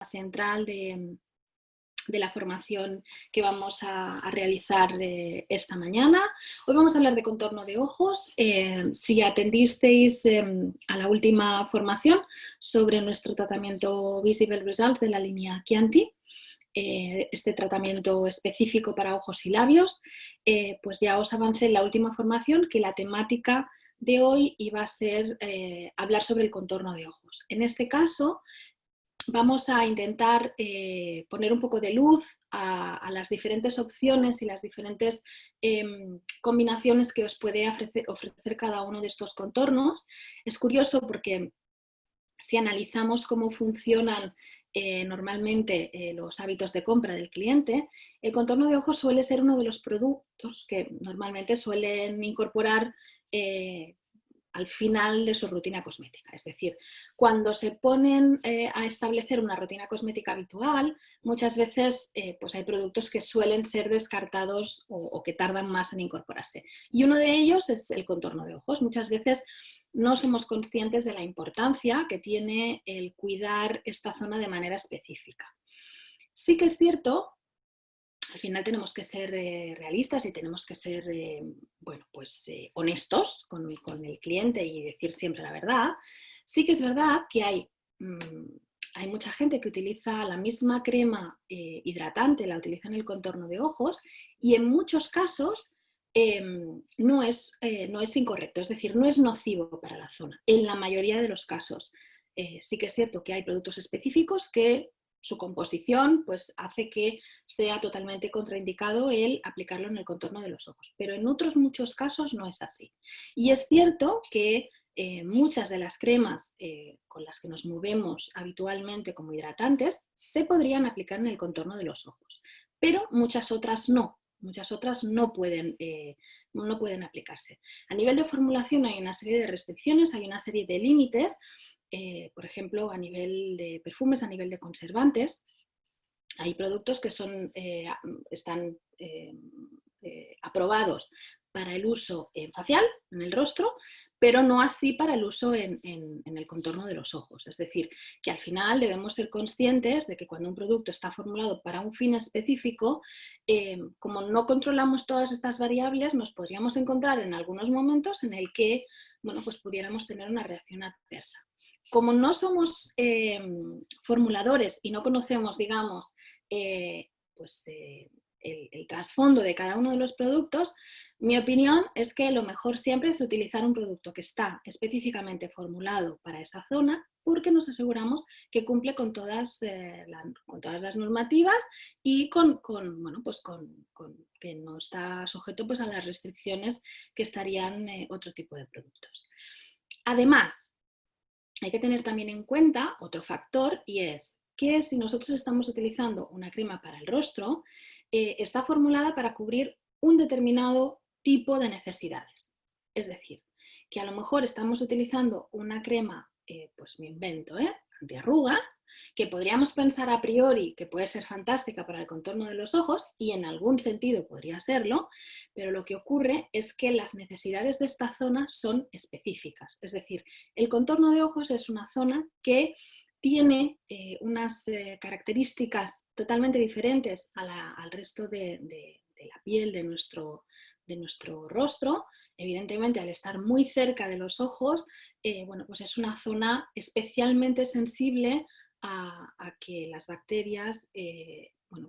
central de la formación que vamos a realizar esta mañana. Hoy vamos a hablar de contorno de ojos. Si atendisteis a la última formación sobre nuestro tratamiento Visible Results de la línea Chianti, este tratamiento específico para ojos y labios, pues ya os avancé en la última formación que la temática de hoy iba a ser hablar sobre el contorno de ojos. En este caso vamos a intentar poner un poco de luz a las diferentes opciones y las diferentes combinaciones que os puede ofrecer cada uno de estos contornos. Es curioso porque si analizamos cómo funcionan normalmente los hábitos de compra del cliente, el contorno de ojos suele ser uno de los productos que normalmente suelen incorporar al final de su rutina cosmética. Es decir, cuando se ponen a establecer una rutina cosmética habitual, muchas veces pues hay productos que suelen ser descartados o que tardan más en incorporarse. Y uno de ellos es el contorno de ojos. Muchas veces no somos conscientes de la importancia que tiene el cuidar esta zona de manera específica. Sí que es cierto, al final tenemos que ser realistas y tenemos que ser honestos con el cliente y decir siempre la verdad. Sí que es verdad que hay mucha gente que utiliza la misma crema hidratante, la utiliza en el contorno de ojos y en muchos casos no es incorrecto, es decir, no es nocivo para la zona, en la mayoría de los casos. Sí que es cierto que hay productos específicos que su composición pues, hace que sea totalmente contraindicado el aplicarlo en el contorno de los ojos, pero en otros muchos casos no es así. Y es cierto que muchas de las cremas con las que nos movemos habitualmente como hidratantes se podrían aplicar en el contorno de los ojos, pero muchas otras no. Muchas otras no pueden aplicarse. A nivel de formulación hay una serie de restricciones, hay una serie de límites. Por ejemplo, a nivel de perfumes, a nivel de conservantes, hay productos que están aprobados para el uso facial, en el rostro, pero no así para el uso en el contorno de los ojos. Es decir, que al final debemos ser conscientes de que cuando un producto está formulado para un fin específico, como no controlamos todas estas variables, nos podríamos encontrar en algunos momentos en el que pues pudiéramos tener una reacción adversa. Como no somos formuladores y no conocemos, digamos, el trasfondo de cada uno de los productos, mi opinión es que lo mejor siempre es utilizar un producto que está específicamente formulado para esa zona, porque nos aseguramos que cumple con todas las normativas y que no está sujeto pues, a las restricciones que estarían otro tipo de productos. Además, hay que tener también en cuenta otro factor y es que si nosotros estamos utilizando una crema para el rostro, está formulada para cubrir un determinado tipo de necesidades. Es decir, que a lo mejor estamos utilizando una crema, pues me invento, antiarrugas, que podríamos pensar a priori que puede ser fantástica para el contorno de los ojos y en algún sentido podría serlo, pero lo que ocurre es que las necesidades de esta zona son específicas. Es decir, el contorno de ojos es una zona que tiene unas características totalmente diferentes al resto de la piel de nuestro rostro. Evidentemente, al estar muy cerca de los ojos, pues es una zona especialmente sensible a que las bacterias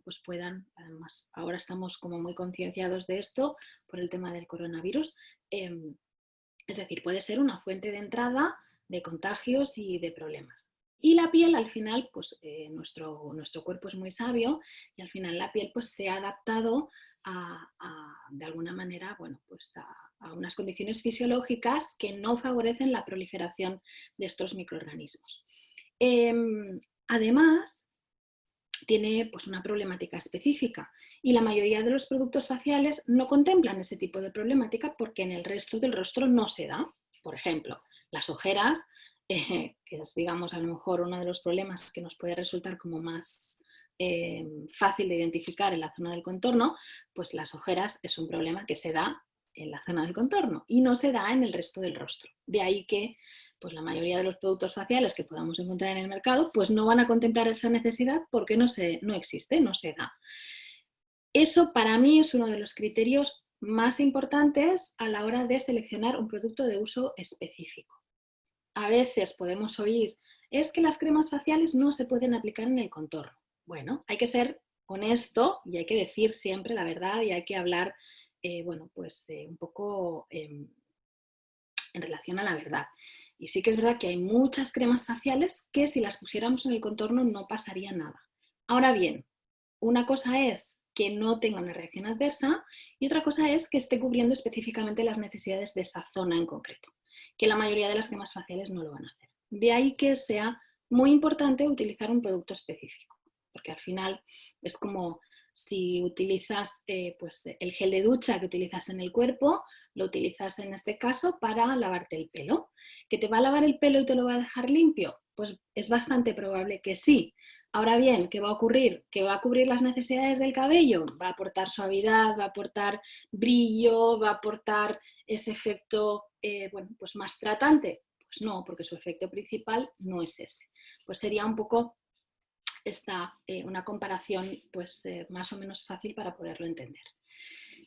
pues puedan, además ahora estamos como muy concienciados de esto por el tema del coronavirus, es decir, puede ser una fuente de entrada de contagios y de problemas. Y la piel, al final, pues nuestro cuerpo es muy sabio y al final la piel pues, se ha adaptado de alguna manera pues a unas condiciones fisiológicas que no favorecen la proliferación de estos microorganismos. Además, tiene pues, una problemática específica y la mayoría de los productos faciales no contemplan ese tipo de problemática porque en el resto del rostro no se da. Por ejemplo, las ojeras, que es, digamos, a lo mejor uno de los problemas que nos puede resultar como más fácil de identificar en la zona del contorno, pues las ojeras es un problema que se da en la zona del contorno y no se da en el resto del rostro. De ahí que pues la mayoría de los productos faciales que podamos encontrar en el mercado, pues no van a contemplar esa necesidad porque no existe, no se da. Eso para mí es uno de los criterios más importantes a la hora de seleccionar un producto de uso específico. A veces podemos oír, es que las cremas faciales no se pueden aplicar en el contorno. Bueno, hay que ser honesto y hay que decir siempre la verdad y hay que hablar, un poco en relación a la verdad. Y sí que es verdad que hay muchas cremas faciales que si las pusiéramos en el contorno no pasaría nada. Ahora bien, una cosa es que no tenga una reacción adversa y otra cosa es que esté cubriendo específicamente las necesidades de esa zona en concreto, que la mayoría de las cremas faciales no lo van a hacer. De ahí que sea muy importante utilizar un producto específico, porque al final es como si utilizas el gel de ducha que utilizas en el cuerpo, lo utilizas en este caso para lavarte el pelo. ¿Que te va a lavar el pelo y te lo va a dejar limpio? Pues es bastante probable que sí. Ahora bien, ¿qué va a ocurrir? ¿Que va a cubrir las necesidades del cabello? Va a aportar suavidad, va a aportar brillo, va a aportar ese efecto más tratante. Pues no, porque su efecto principal no es ese. Pues sería un poco una comparación más o menos fácil para poderlo entender.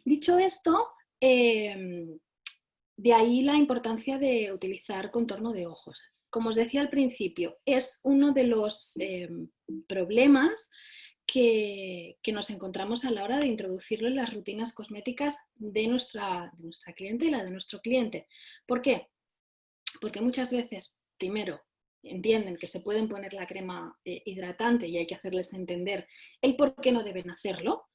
Dicho esto, de ahí la importancia de utilizar contorno de ojos. Como os decía al principio, es uno de los problemas que nos encontramos a la hora de introducirlo en las rutinas cosméticas de nuestra clientela, de nuestro cliente. ¿Por qué? Porque muchas veces, primero, entienden que se pueden poner la crema hidratante y hay que hacerles entender el por qué no deben hacerlo,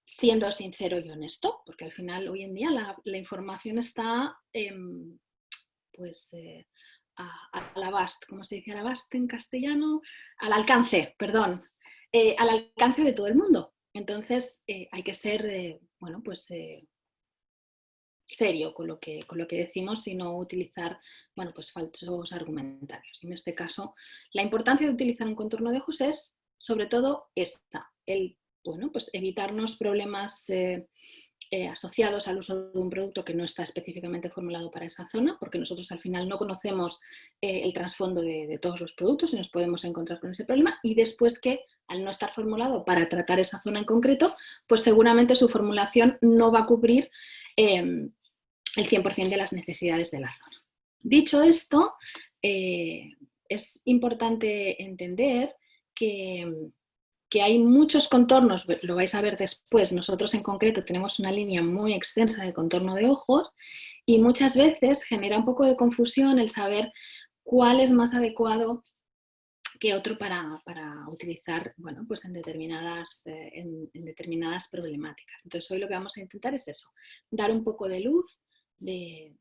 siendo sincero y honesto, porque al final hoy en día la información está al abast, ¿cómo se dice al abast en castellano? Al alcance, perdón, al alcance de todo el mundo. Entonces hay que ser, serio con lo que decimos y no utilizar falsos argumentarios. En este caso, la importancia de utilizar un contorno de ojos es sobre todo esta, evitarnos problemas asociados al uso de un producto que no está específicamente formulado para esa zona, porque nosotros al final no conocemos el trasfondo de todos los productos y nos podemos encontrar con ese problema, y después que al no estar formulado para tratar esa zona en concreto, pues seguramente su formulación no va a cubrir el 100% de las necesidades de la zona. Dicho esto, es importante entender que hay muchos contornos, lo vais a ver después, nosotros en concreto tenemos una línea muy extensa de contorno de ojos y muchas veces genera un poco de confusión el saber cuál es más adecuado que otro para utilizar en determinadas problemáticas. Entonces hoy lo que vamos a intentar es eso, dar un poco de luz de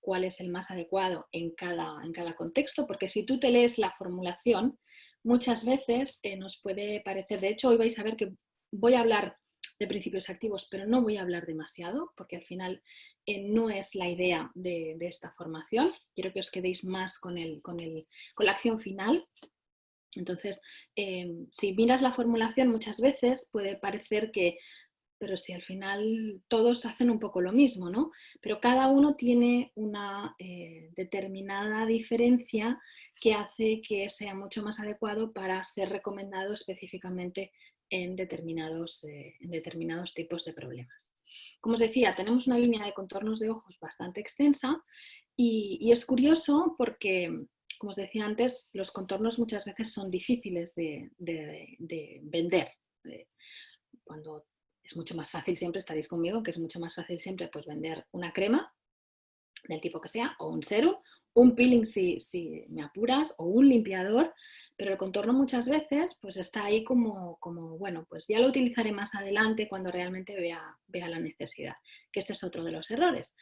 cuál es el más adecuado en cada contexto, porque si tú te lees la formulación, muchas veces nos puede parecer, de hecho hoy vais a ver que voy a hablar de principios activos, pero no voy a hablar demasiado, porque al final no es la idea de esta formación. Quiero que os quedéis más con la acción final. Entonces, si miras la formulación muchas veces puede parecer que, pero si al final todos hacen un poco lo mismo, ¿no? Pero cada uno tiene una determinada diferencia que hace que sea mucho más adecuado para ser recomendado específicamente en determinados tipos de problemas. Como os decía, tenemos una línea de contornos de ojos bastante extensa y es curioso porque, como os decía antes, los contornos muchas veces son difíciles de vender. Cuando es mucho más fácil siempre, estaréis conmigo, que es mucho más fácil siempre pues, vender una crema del tipo que sea, o un serum, un peeling si me apuras, o un limpiador, pero el contorno muchas veces pues está ahí como bueno, pues ya lo utilizaré más adelante cuando realmente vea la necesidad, que este es otro de los errores.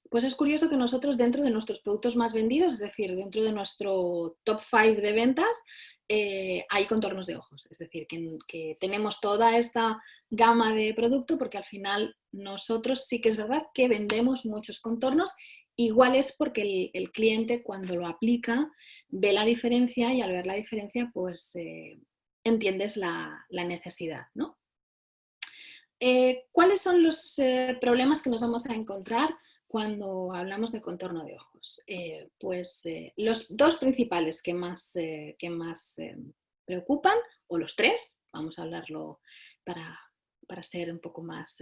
Pues es curioso que nosotros dentro de nuestros productos más vendidos, es decir, dentro de nuestro top 5 de ventas, hay contornos de ojos. Es decir, que tenemos toda esta gama de producto porque al final nosotros sí que es verdad que vendemos muchos contornos. Igual es porque el cliente cuando lo aplica ve la diferencia y al ver la diferencia pues entiendes la necesidad, ¿no? ¿Cuáles son los problemas que nos vamos a encontrar cuando hablamos de contorno de ojos? Los dos principales que más preocupan, o los tres, vamos a hablarlo para ser un poco más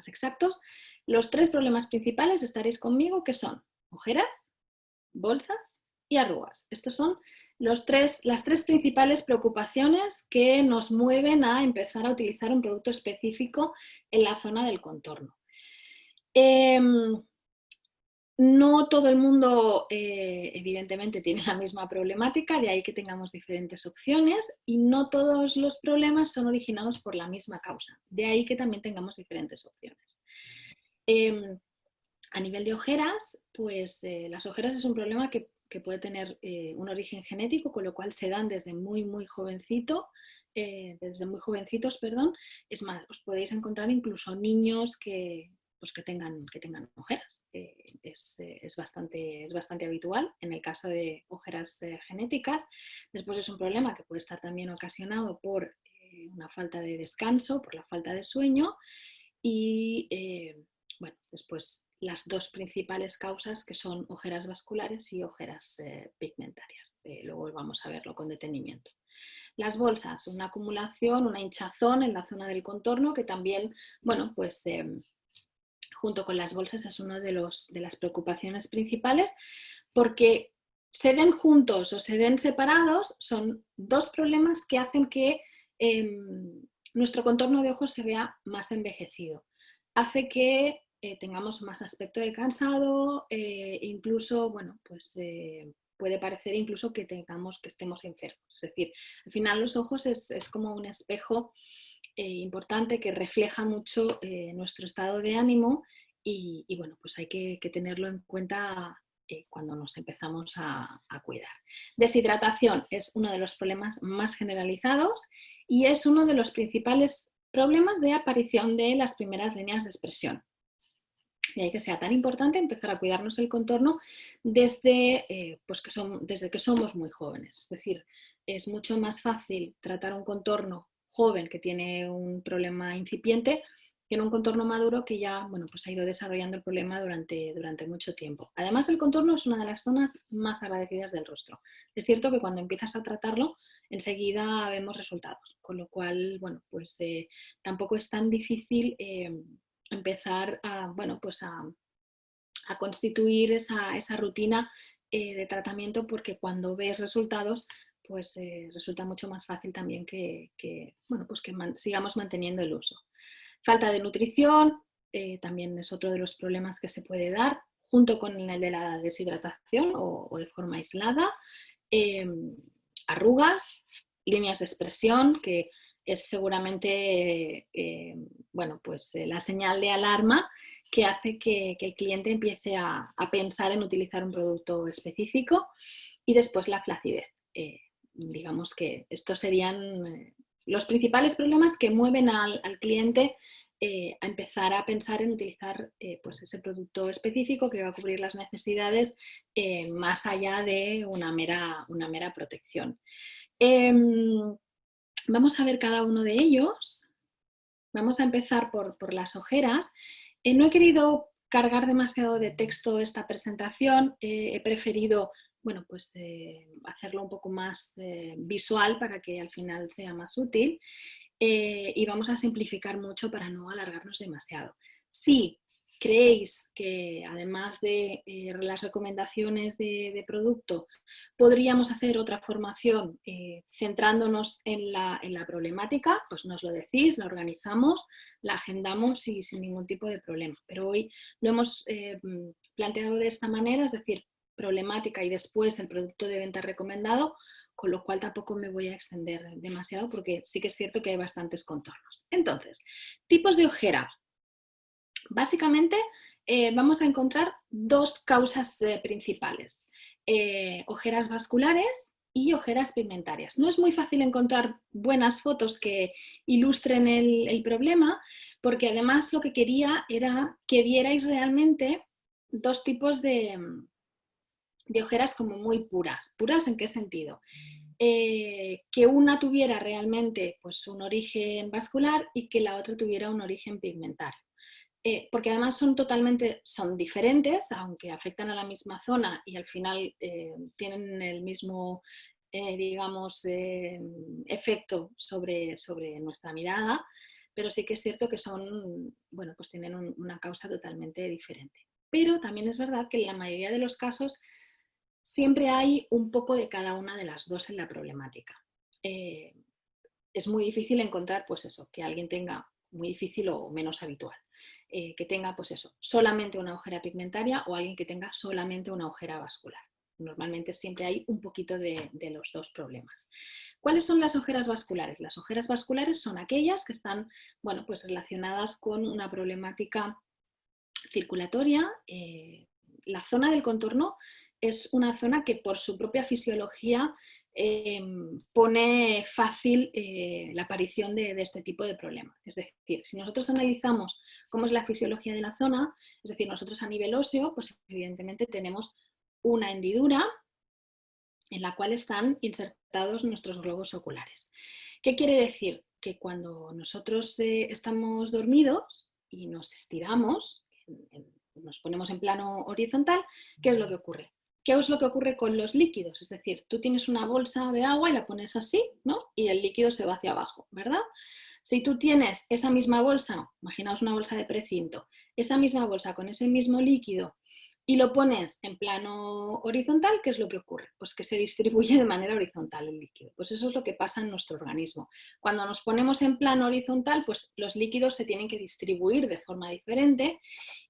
exactos, los tres problemas principales, estaréis conmigo, que son ojeras, bolsas y arrugas. Estos son las tres principales preocupaciones que nos mueven a empezar a utilizar un producto específico en la zona del contorno. No todo el mundo, evidentemente, tiene la misma problemática, de ahí que tengamos diferentes opciones, y no todos los problemas son originados por la misma causa, de ahí que también tengamos diferentes opciones. A nivel de ojeras, pues las ojeras es un problema que puede tener un origen genético, con lo cual se dan desde muy jovencitos. Es más, os podéis encontrar incluso niños que tengan ojeras. Es bastante habitual en el caso de ojeras genéticas. Después es un problema que puede estar también ocasionado por una falta de descanso, por la falta de sueño, y después las dos principales causas, que son ojeras vasculares y ojeras pigmentarias. Luego vamos a verlo con detenimiento. Las bolsas, una acumulación, una hinchazón en la zona del contorno, que también, junto con las bolsas, es una de las preocupaciones principales, porque se den juntos o se den separados, son dos problemas que hacen que nuestro contorno de ojos se vea más envejecido. Hace que tengamos más aspecto de cansado, incluso, puede parecer incluso que estemos enfermos. Es decir, al final los ojos es como un espejo importante que refleja mucho nuestro estado de ánimo, y pues hay que tenerlo en cuenta cuando nos empezamos a cuidar. Deshidratación es uno de los problemas más generalizados y es uno de los principales problemas de aparición de las primeras líneas de expresión. De ahí que sea tan importante empezar a cuidarnos el contorno desde que somos muy jóvenes. Es decir, es mucho más fácil tratar un contorno joven que tiene un problema incipiente que en un contorno maduro que ya ha ido desarrollando el problema durante mucho tiempo. Además, el contorno es una de las zonas más agradecidas del rostro. Es cierto que cuando empiezas a tratarlo, enseguida vemos resultados, con lo cual tampoco es tan difícil empezar a constituir esa rutina de tratamiento, porque cuando ves resultados, resulta mucho más fácil también que sigamos manteniendo el uso. Falta de nutrición también es otro de los problemas que se puede dar, junto con el de la deshidratación o de forma aislada. Arrugas, líneas de expresión, que es seguramente la señal de alarma que hace que el cliente empiece a pensar en utilizar un producto específico. Y después la flacidez. Digamos que estos serían los principales problemas que mueven al cliente a empezar a pensar en utilizar ese producto específico que va a cubrir las necesidades más allá de una mera protección. Vamos a ver cada uno de ellos. Vamos a empezar por las ojeras. No he querido cargar demasiado de texto esta presentación, he preferido hacerlo un poco más visual para que al final sea más útil, y vamos a simplificar mucho para no alargarnos demasiado. Si creéis que, además de las recomendaciones de producto, podríamos hacer otra formación centrándonos en la problemática, pues nos lo decís, la organizamos, la agendamos y sin ningún tipo de problema. Pero hoy lo hemos planteado de esta manera, es decir, problemática y después el producto de venta recomendado, con lo cual tampoco me voy a extender demasiado porque sí que es cierto que hay bastantes contornos. Entonces, tipos de ojera. Básicamente vamos a encontrar dos causas principales, ojeras vasculares y ojeras pigmentarias. No es muy fácil encontrar buenas fotos que ilustren el problema, porque además lo que quería era que vierais realmente dos tipos de ojeras como muy puras. ¿Puras en qué sentido? Que una tuviera realmente un origen vascular y que la otra tuviera un origen pigmentario. porque además son diferentes, aunque afectan a la misma zona y al final tienen el mismo, digamos, efecto sobre nuestra mirada, pero sí que es cierto que bueno, pues tienen una causa totalmente diferente. Pero también es verdad que en la mayoría de los casos siempre hay un poco de cada una de las dos en la problemática. Es muy difícil encontrar, pues eso, que alguien tenga, muy difícil o menos habitual, que tenga, pues eso, solamente una ojera pigmentaria o alguien que tenga solamente una ojera vascular. Normalmente siempre hay un poquito de los dos problemas. ¿Cuáles son las ojeras vasculares? Las ojeras vasculares son aquellas que están, bueno, pues relacionadas con una problemática circulatoria. La zona del contorno es una zona que por su propia fisiología pone fácil la aparición de este tipo de problema. Es decir, si nosotros analizamos cómo es la fisiología de la zona, es decir, nosotros a nivel óseo, pues evidentemente tenemos una hendidura en la cual están insertados nuestros globos oculares. ¿Qué quiere decir? Que cuando nosotros estamos dormidos y nos estiramos, nos ponemos en plano horizontal, ¿qué es lo que ocurre? ¿Qué es lo que ocurre con los líquidos? Es decir, tú tienes una bolsa de agua y la pones así, ¿no? Y el líquido se va hacia abajo, ¿verdad? Si tú tienes esa misma bolsa, imaginaos una bolsa de precinto, esa misma bolsa con ese mismo líquido y lo pones en plano horizontal, ¿qué es lo que ocurre? Pues que se distribuye de manera horizontal el líquido. Pues eso es lo que pasa en nuestro organismo. Cuando nos ponemos en plano horizontal, pues los líquidos se tienen que distribuir de forma diferente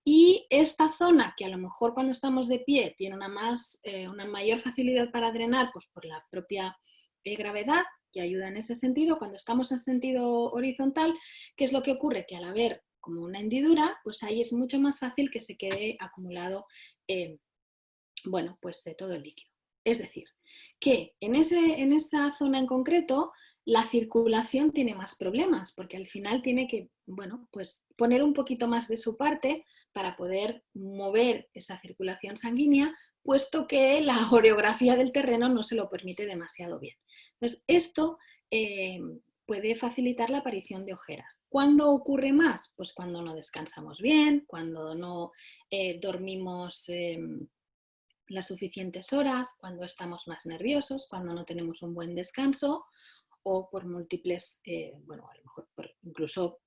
y esta zona, que a lo mejor cuando estamos de pie tiene una mayor facilidad para drenar, pues por la propia gravedad, que ayuda en ese sentido, cuando estamos en sentido horizontal, ¿qué es lo que ocurre? Que al haber como una hendidura, pues ahí es mucho más fácil que se quede acumulado bueno, pues todo el líquido. Es decir, que en esa zona en concreto la circulación tiene más problemas, porque al final tiene que, bueno, pues poner un poquito más de su parte para poder mover esa circulación sanguínea, puesto que la orografía del terreno no se lo permite demasiado bien. Entonces, esto puede facilitar la aparición de ojeras. ¿Cuándo ocurre más? Pues cuando no descansamos bien, cuando no dormimos las suficientes horas, cuando estamos más nerviosos, cuando no tenemos un buen descanso o por múltiples, bueno, a lo mejor incluso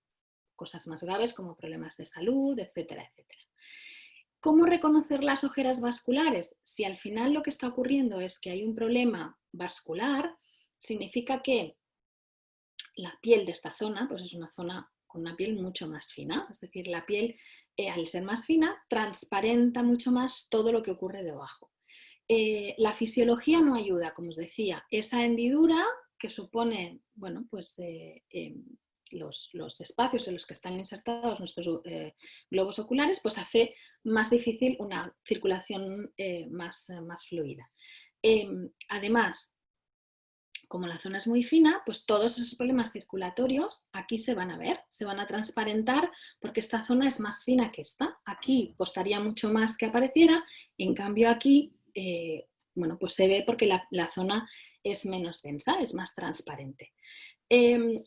cosas más graves como problemas de salud, etcétera, etcétera. ¿Cómo reconocer las ojeras vasculares? Si al final lo que está ocurriendo es que hay un problema vascular, significa que la piel de esta zona, pues es una zona con una piel mucho más fina, es decir, la piel al ser más fina transparenta mucho más todo lo que ocurre debajo. La fisiología no ayuda, como os decía, esa hendidura que supone, bueno, pues los espacios en los que están insertados nuestros globos oculares, pues hace más difícil una circulación más fluida. Además, como la zona es muy fina, pues todos esos problemas circulatorios aquí se van a ver, se van a transparentar porque esta zona es más fina que esta. Aquí costaría mucho más que apareciera, en cambio aquí, bueno, pues se ve porque la zona es menos densa, es más transparente.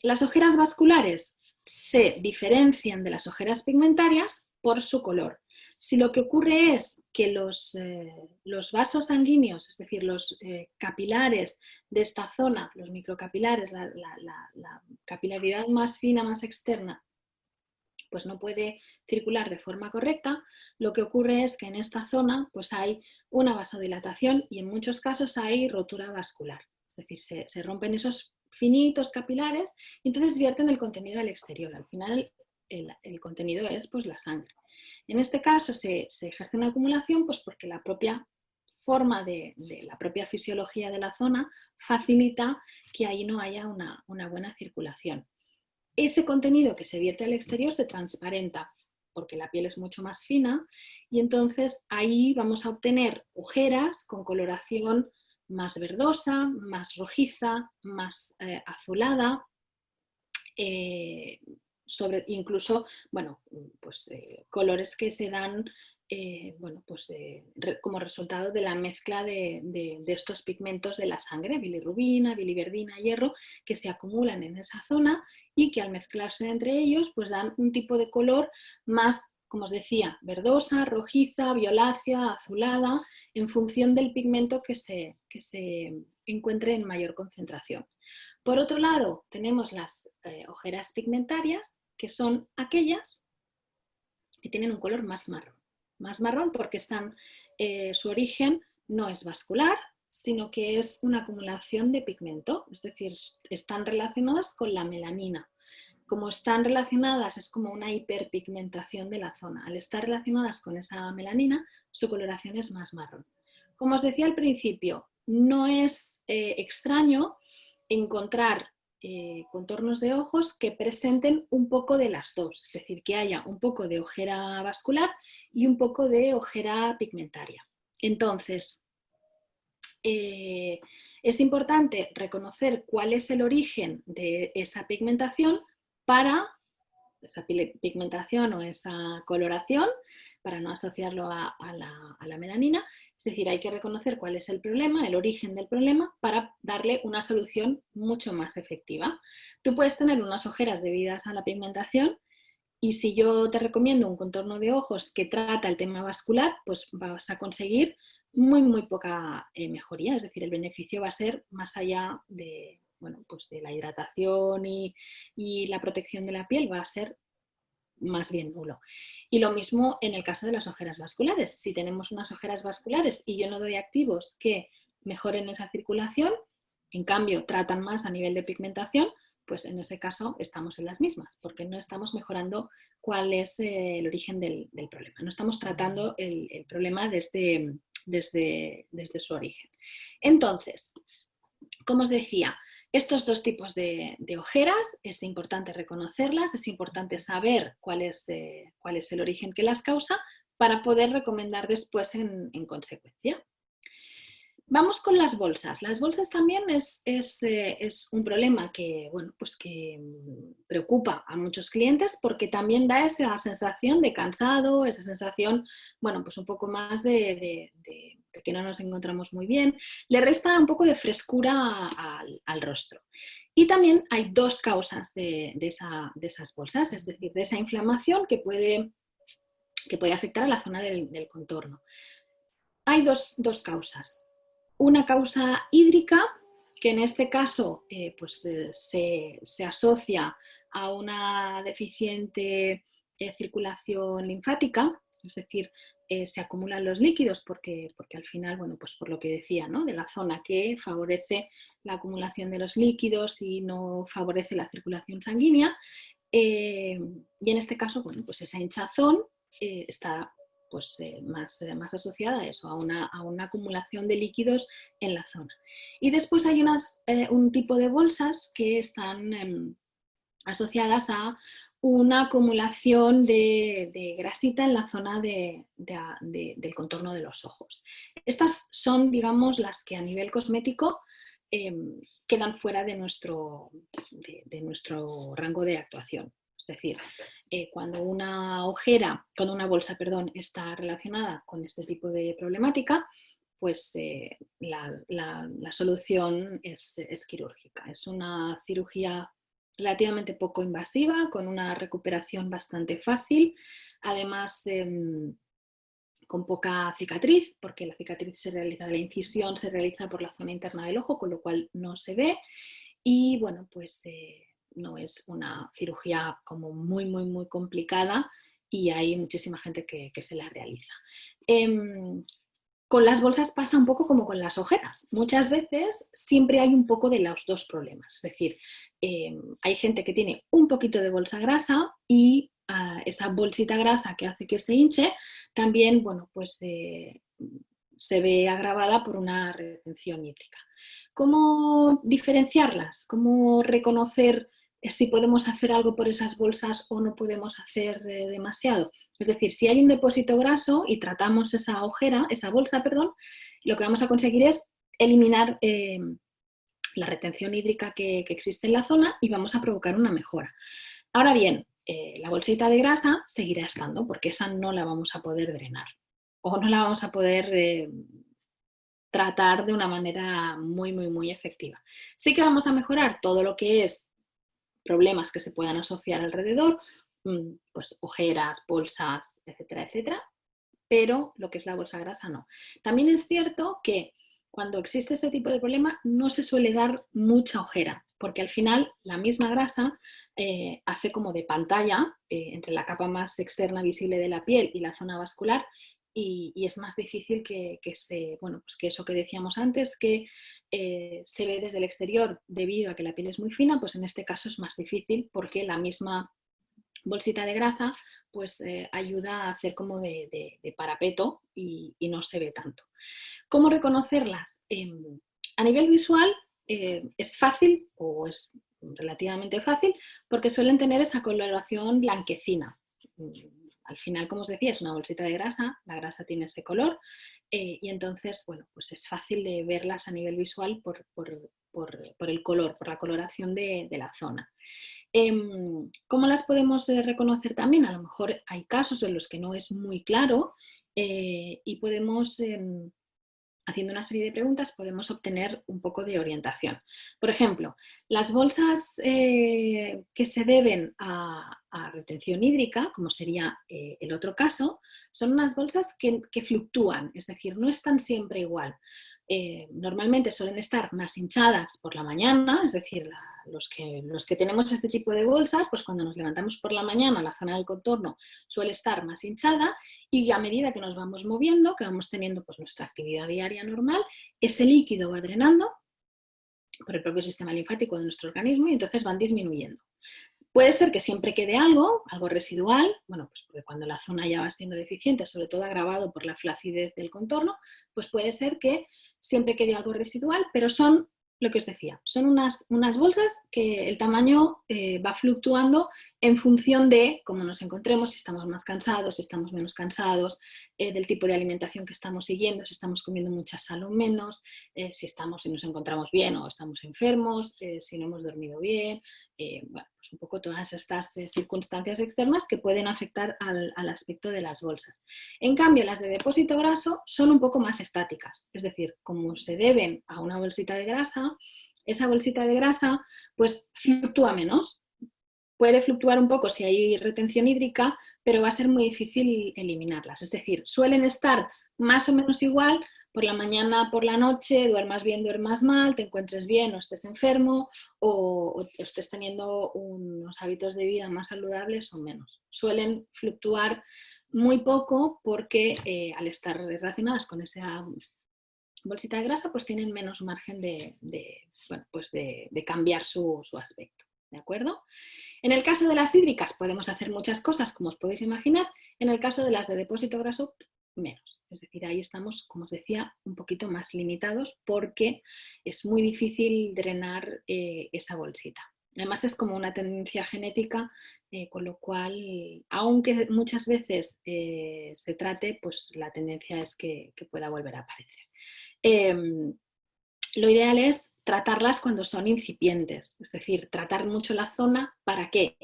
Las ojeras vasculares se diferencian de las ojeras pigmentarias por su color. Si lo que ocurre es que los vasos sanguíneos, es decir, los capilares de esta zona, los microcapilares, la capilaridad más fina, más externa, pues no puede circular de forma correcta, lo que ocurre es que en esta zona pues hay una vasodilatación y en muchos casos hay rotura vascular. Es decir, se rompen esos finitos capilares y entonces vierten el contenido al exterior. Al final el contenido es pues la sangre. En este caso se ejerce una acumulación pues porque la propia forma de la propia fisiología de la zona facilita que ahí no haya una buena circulación. Ese contenido que se vierte al exterior se transparenta porque la piel es mucho más fina y entonces ahí vamos a obtener ojeras con coloración más verdosa, más rojiza, más azulada, incluso, bueno, pues colores que se dan bueno, pues como resultado de la mezcla de estos pigmentos de la sangre, bilirrubina, biliverdina, hierro, que se acumulan en esa zona y que al mezclarse entre ellos pues dan un tipo de color más como os decía, verdosa, rojiza, violácea, azulada, en función del pigmento que se encuentre en mayor concentración. Por otro lado, tenemos las ojeras pigmentarias, que son aquellas que tienen un color más marrón porque su origen no es vascular, sino que es una acumulación de pigmento, es decir, están relacionadas con la melanina. Como están relacionadas, es como una hiperpigmentación de la zona. Al estar relacionadas con esa melanina, su coloración es más marrón. Como os decía al principio, no es extraño encontrar contornos de ojos que presenten un poco de las dos, es decir, que haya un poco de ojera vascular y un poco de ojera pigmentaria. Entonces, es importante reconocer cuál es el origen de esa pigmentación para esa pigmentación o esa coloración, para no asociarlo a la melanina. Es decir, hay que reconocer cuál es el problema, el origen del problema, para darle una solución mucho más efectiva. Tú puedes tener unas ojeras debidas a la pigmentación y si yo te recomiendo un contorno de ojos que trata el tema vascular, pues vas a conseguir muy poca mejoría, es decir, el beneficio va a ser más allá de, bueno, pues de la hidratación y la protección de la piel, va a ser más bien nulo. Y lo mismo en el caso de las ojeras vasculares. Si tenemos unas ojeras vasculares y yo no doy activos que mejoren esa circulación, en cambio tratan más a nivel de pigmentación, pues en ese caso estamos en las mismas, porque no estamos mejorando cuál es el origen del problema. No estamos tratando el problema desde su origen. Entonces, como os decía, estos dos tipos de ojeras es importante reconocerlas, es importante saber cuál es el origen que las causa para poder recomendar después en consecuencia. Vamos con las bolsas. Las bolsas también es un problema que, bueno, pues que preocupa a muchos clientes porque también da esa sensación de cansado, esa sensación, bueno, pues un poco más de que no nos encontramos muy bien. Le resta un poco de frescura al rostro. Y también hay dos causas de esas bolsas, es decir, de esa inflamación que puede afectar a la zona del contorno. Hay dos causas. Una causa hídrica, que en este caso se asocia a una deficiente circulación linfática, es decir, se acumulan los líquidos porque al final, bueno, pues por lo que decía, ¿no? De la zona que favorece la acumulación de los líquidos y no favorece la circulación sanguínea. Y en este caso, bueno, pues esa hinchazón está pues, más asociada a eso, a una acumulación de líquidos en la zona. Y después hay un tipo de bolsas que están asociadas a una acumulación de grasita en la zona del contorno de los ojos. Estas son, digamos, las que a nivel cosmético quedan fuera de nuestro rango de actuación. Es decir, cuando una bolsa, está relacionada con este tipo de problemática, pues la solución es quirúrgica. Es una cirugía relativamente poco invasiva, con una recuperación bastante fácil, además con poca cicatriz, porque la cicatriz de la incisión se realiza por la zona interna del ojo, con lo cual no se ve y bueno, pues no es una cirugía como muy complicada y hay muchísima gente que se la realiza. Con las bolsas pasa un poco como con las ojeras. Muchas veces siempre hay un poco de los dos problemas. Es decir, hay gente que tiene un poquito de bolsa grasa y esa bolsita grasa que hace que se hinche también, bueno, pues se ve agravada por una retención hídrica. ¿Cómo diferenciarlas? ¿Cómo reconocer si podemos hacer algo por esas bolsas o no podemos hacer demasiado? Es decir, si hay un depósito graso y tratamos esa bolsa, lo que vamos a conseguir es eliminar la retención hídrica que existe en la zona y vamos a provocar una mejora. Ahora bien, la bolsita de grasa seguirá estando porque esa no la vamos a poder drenar o no la vamos a poder tratar de una manera muy efectiva. Sí que vamos a mejorar todo lo que es problemas que se puedan asociar alrededor, pues ojeras, bolsas, etcétera, etcétera, pero lo que es la bolsa grasa no. También es cierto que cuando existe este tipo de problema no se suele dar mucha ojera, porque al final la misma grasa hace como de pantalla entre la capa más externa visible de la piel y la zona vascular, y es más difícil pues que eso que decíamos antes, que se ve desde el exterior debido a que la piel es muy fina, pues en este caso es más difícil porque la misma bolsita de grasa pues ayuda a hacer como de parapeto y no se ve tanto. ¿Cómo reconocerlas? A nivel visual es fácil o es relativamente fácil porque suelen tener esa coloración blanquecina. Al final, como os decía, es una bolsita de grasa, la grasa tiene ese color y entonces, bueno, pues es fácil de verlas a nivel visual por el color, por la coloración de la zona. ¿Cómo las podemos reconocer también? A lo mejor hay casos en los que no es muy claro y podemos, haciendo una serie de preguntas, podemos obtener un poco de orientación. Por ejemplo, las bolsas que se deben a retención hídrica, como sería el otro caso, son unas bolsas que fluctúan, es decir, no están siempre igual. Normalmente suelen estar más hinchadas por la mañana, es decir, los que tenemos este tipo de bolsa, pues cuando nos levantamos por la mañana, la zona del contorno suele estar más hinchada y a medida que nos vamos moviendo, que vamos teniendo pues, nuestra actividad diaria normal, ese líquido va drenando por el propio sistema linfático de nuestro organismo y entonces van disminuyendo. Puede ser que siempre quede algo residual, bueno, pues porque cuando la zona ya va siendo deficiente, sobre todo agravado por la flacidez del contorno, pues puede ser que siempre quede algo residual, pero son lo que os decía, son unas bolsas que el tamaño va fluctuando en función de cómo nos encontremos, si estamos más cansados, si estamos menos cansados, del tipo de alimentación que estamos siguiendo, si estamos comiendo mucha sal o menos, si nos encontramos bien o estamos enfermos, si no hemos dormido bien, bueno, pues un poco todas estas circunstancias externas que pueden afectar al aspecto de las bolsas. En cambio, las de depósito graso son un poco más estáticas, es decir, como se deben a una bolsita de grasa, esa bolsita de grasa pues fluctúa menos. Puede fluctuar un poco si hay retención hídrica, pero va a ser muy difícil eliminarlas. Es decir, suelen estar más o menos igual por la mañana, por la noche, duermas bien, duermas mal, te encuentres bien o estés enfermo o estés teniendo unos hábitos de vida más saludables o menos. Suelen fluctuar muy poco porque al estar relacionadas con esa bolsita de grasa, pues tienen menos margen de cambiar su aspecto. ¿De acuerdo? En el caso de las hídricas podemos hacer muchas cosas, como os podéis imaginar. En el caso de las de depósito graso, menos. Es decir, ahí estamos, como os decía, un poquito más limitados porque es muy difícil drenar esa bolsita. Además es como una tendencia genética, con lo cual, aunque muchas veces se trate, pues la tendencia es que pueda volver a aparecer. Lo ideal es tratarlas cuando son incipientes, es decir, tratar mucho la zona. ¿Para qué?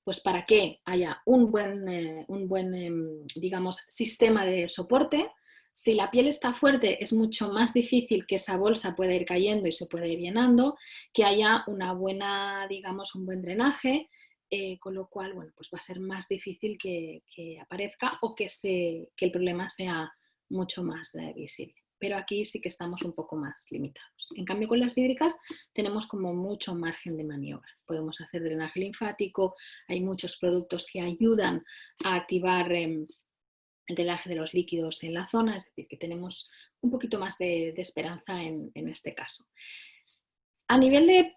Pues para que haya un buen digamos, sistema de soporte. Si la piel está fuerte, es mucho más difícil que esa bolsa pueda ir cayendo y se pueda ir llenando, que haya una buena, digamos, un buen drenaje, con lo cual, bueno, pues va a ser más difícil que aparezca o que el problema sea mucho más visible. Pero aquí sí que estamos un poco más limitados. En cambio, con las hídricas tenemos como mucho margen de maniobra. Podemos hacer drenaje linfático, hay muchos productos que ayudan a activar el drenaje de los líquidos en la zona, es decir, que tenemos un poquito más de esperanza en este caso. A nivel de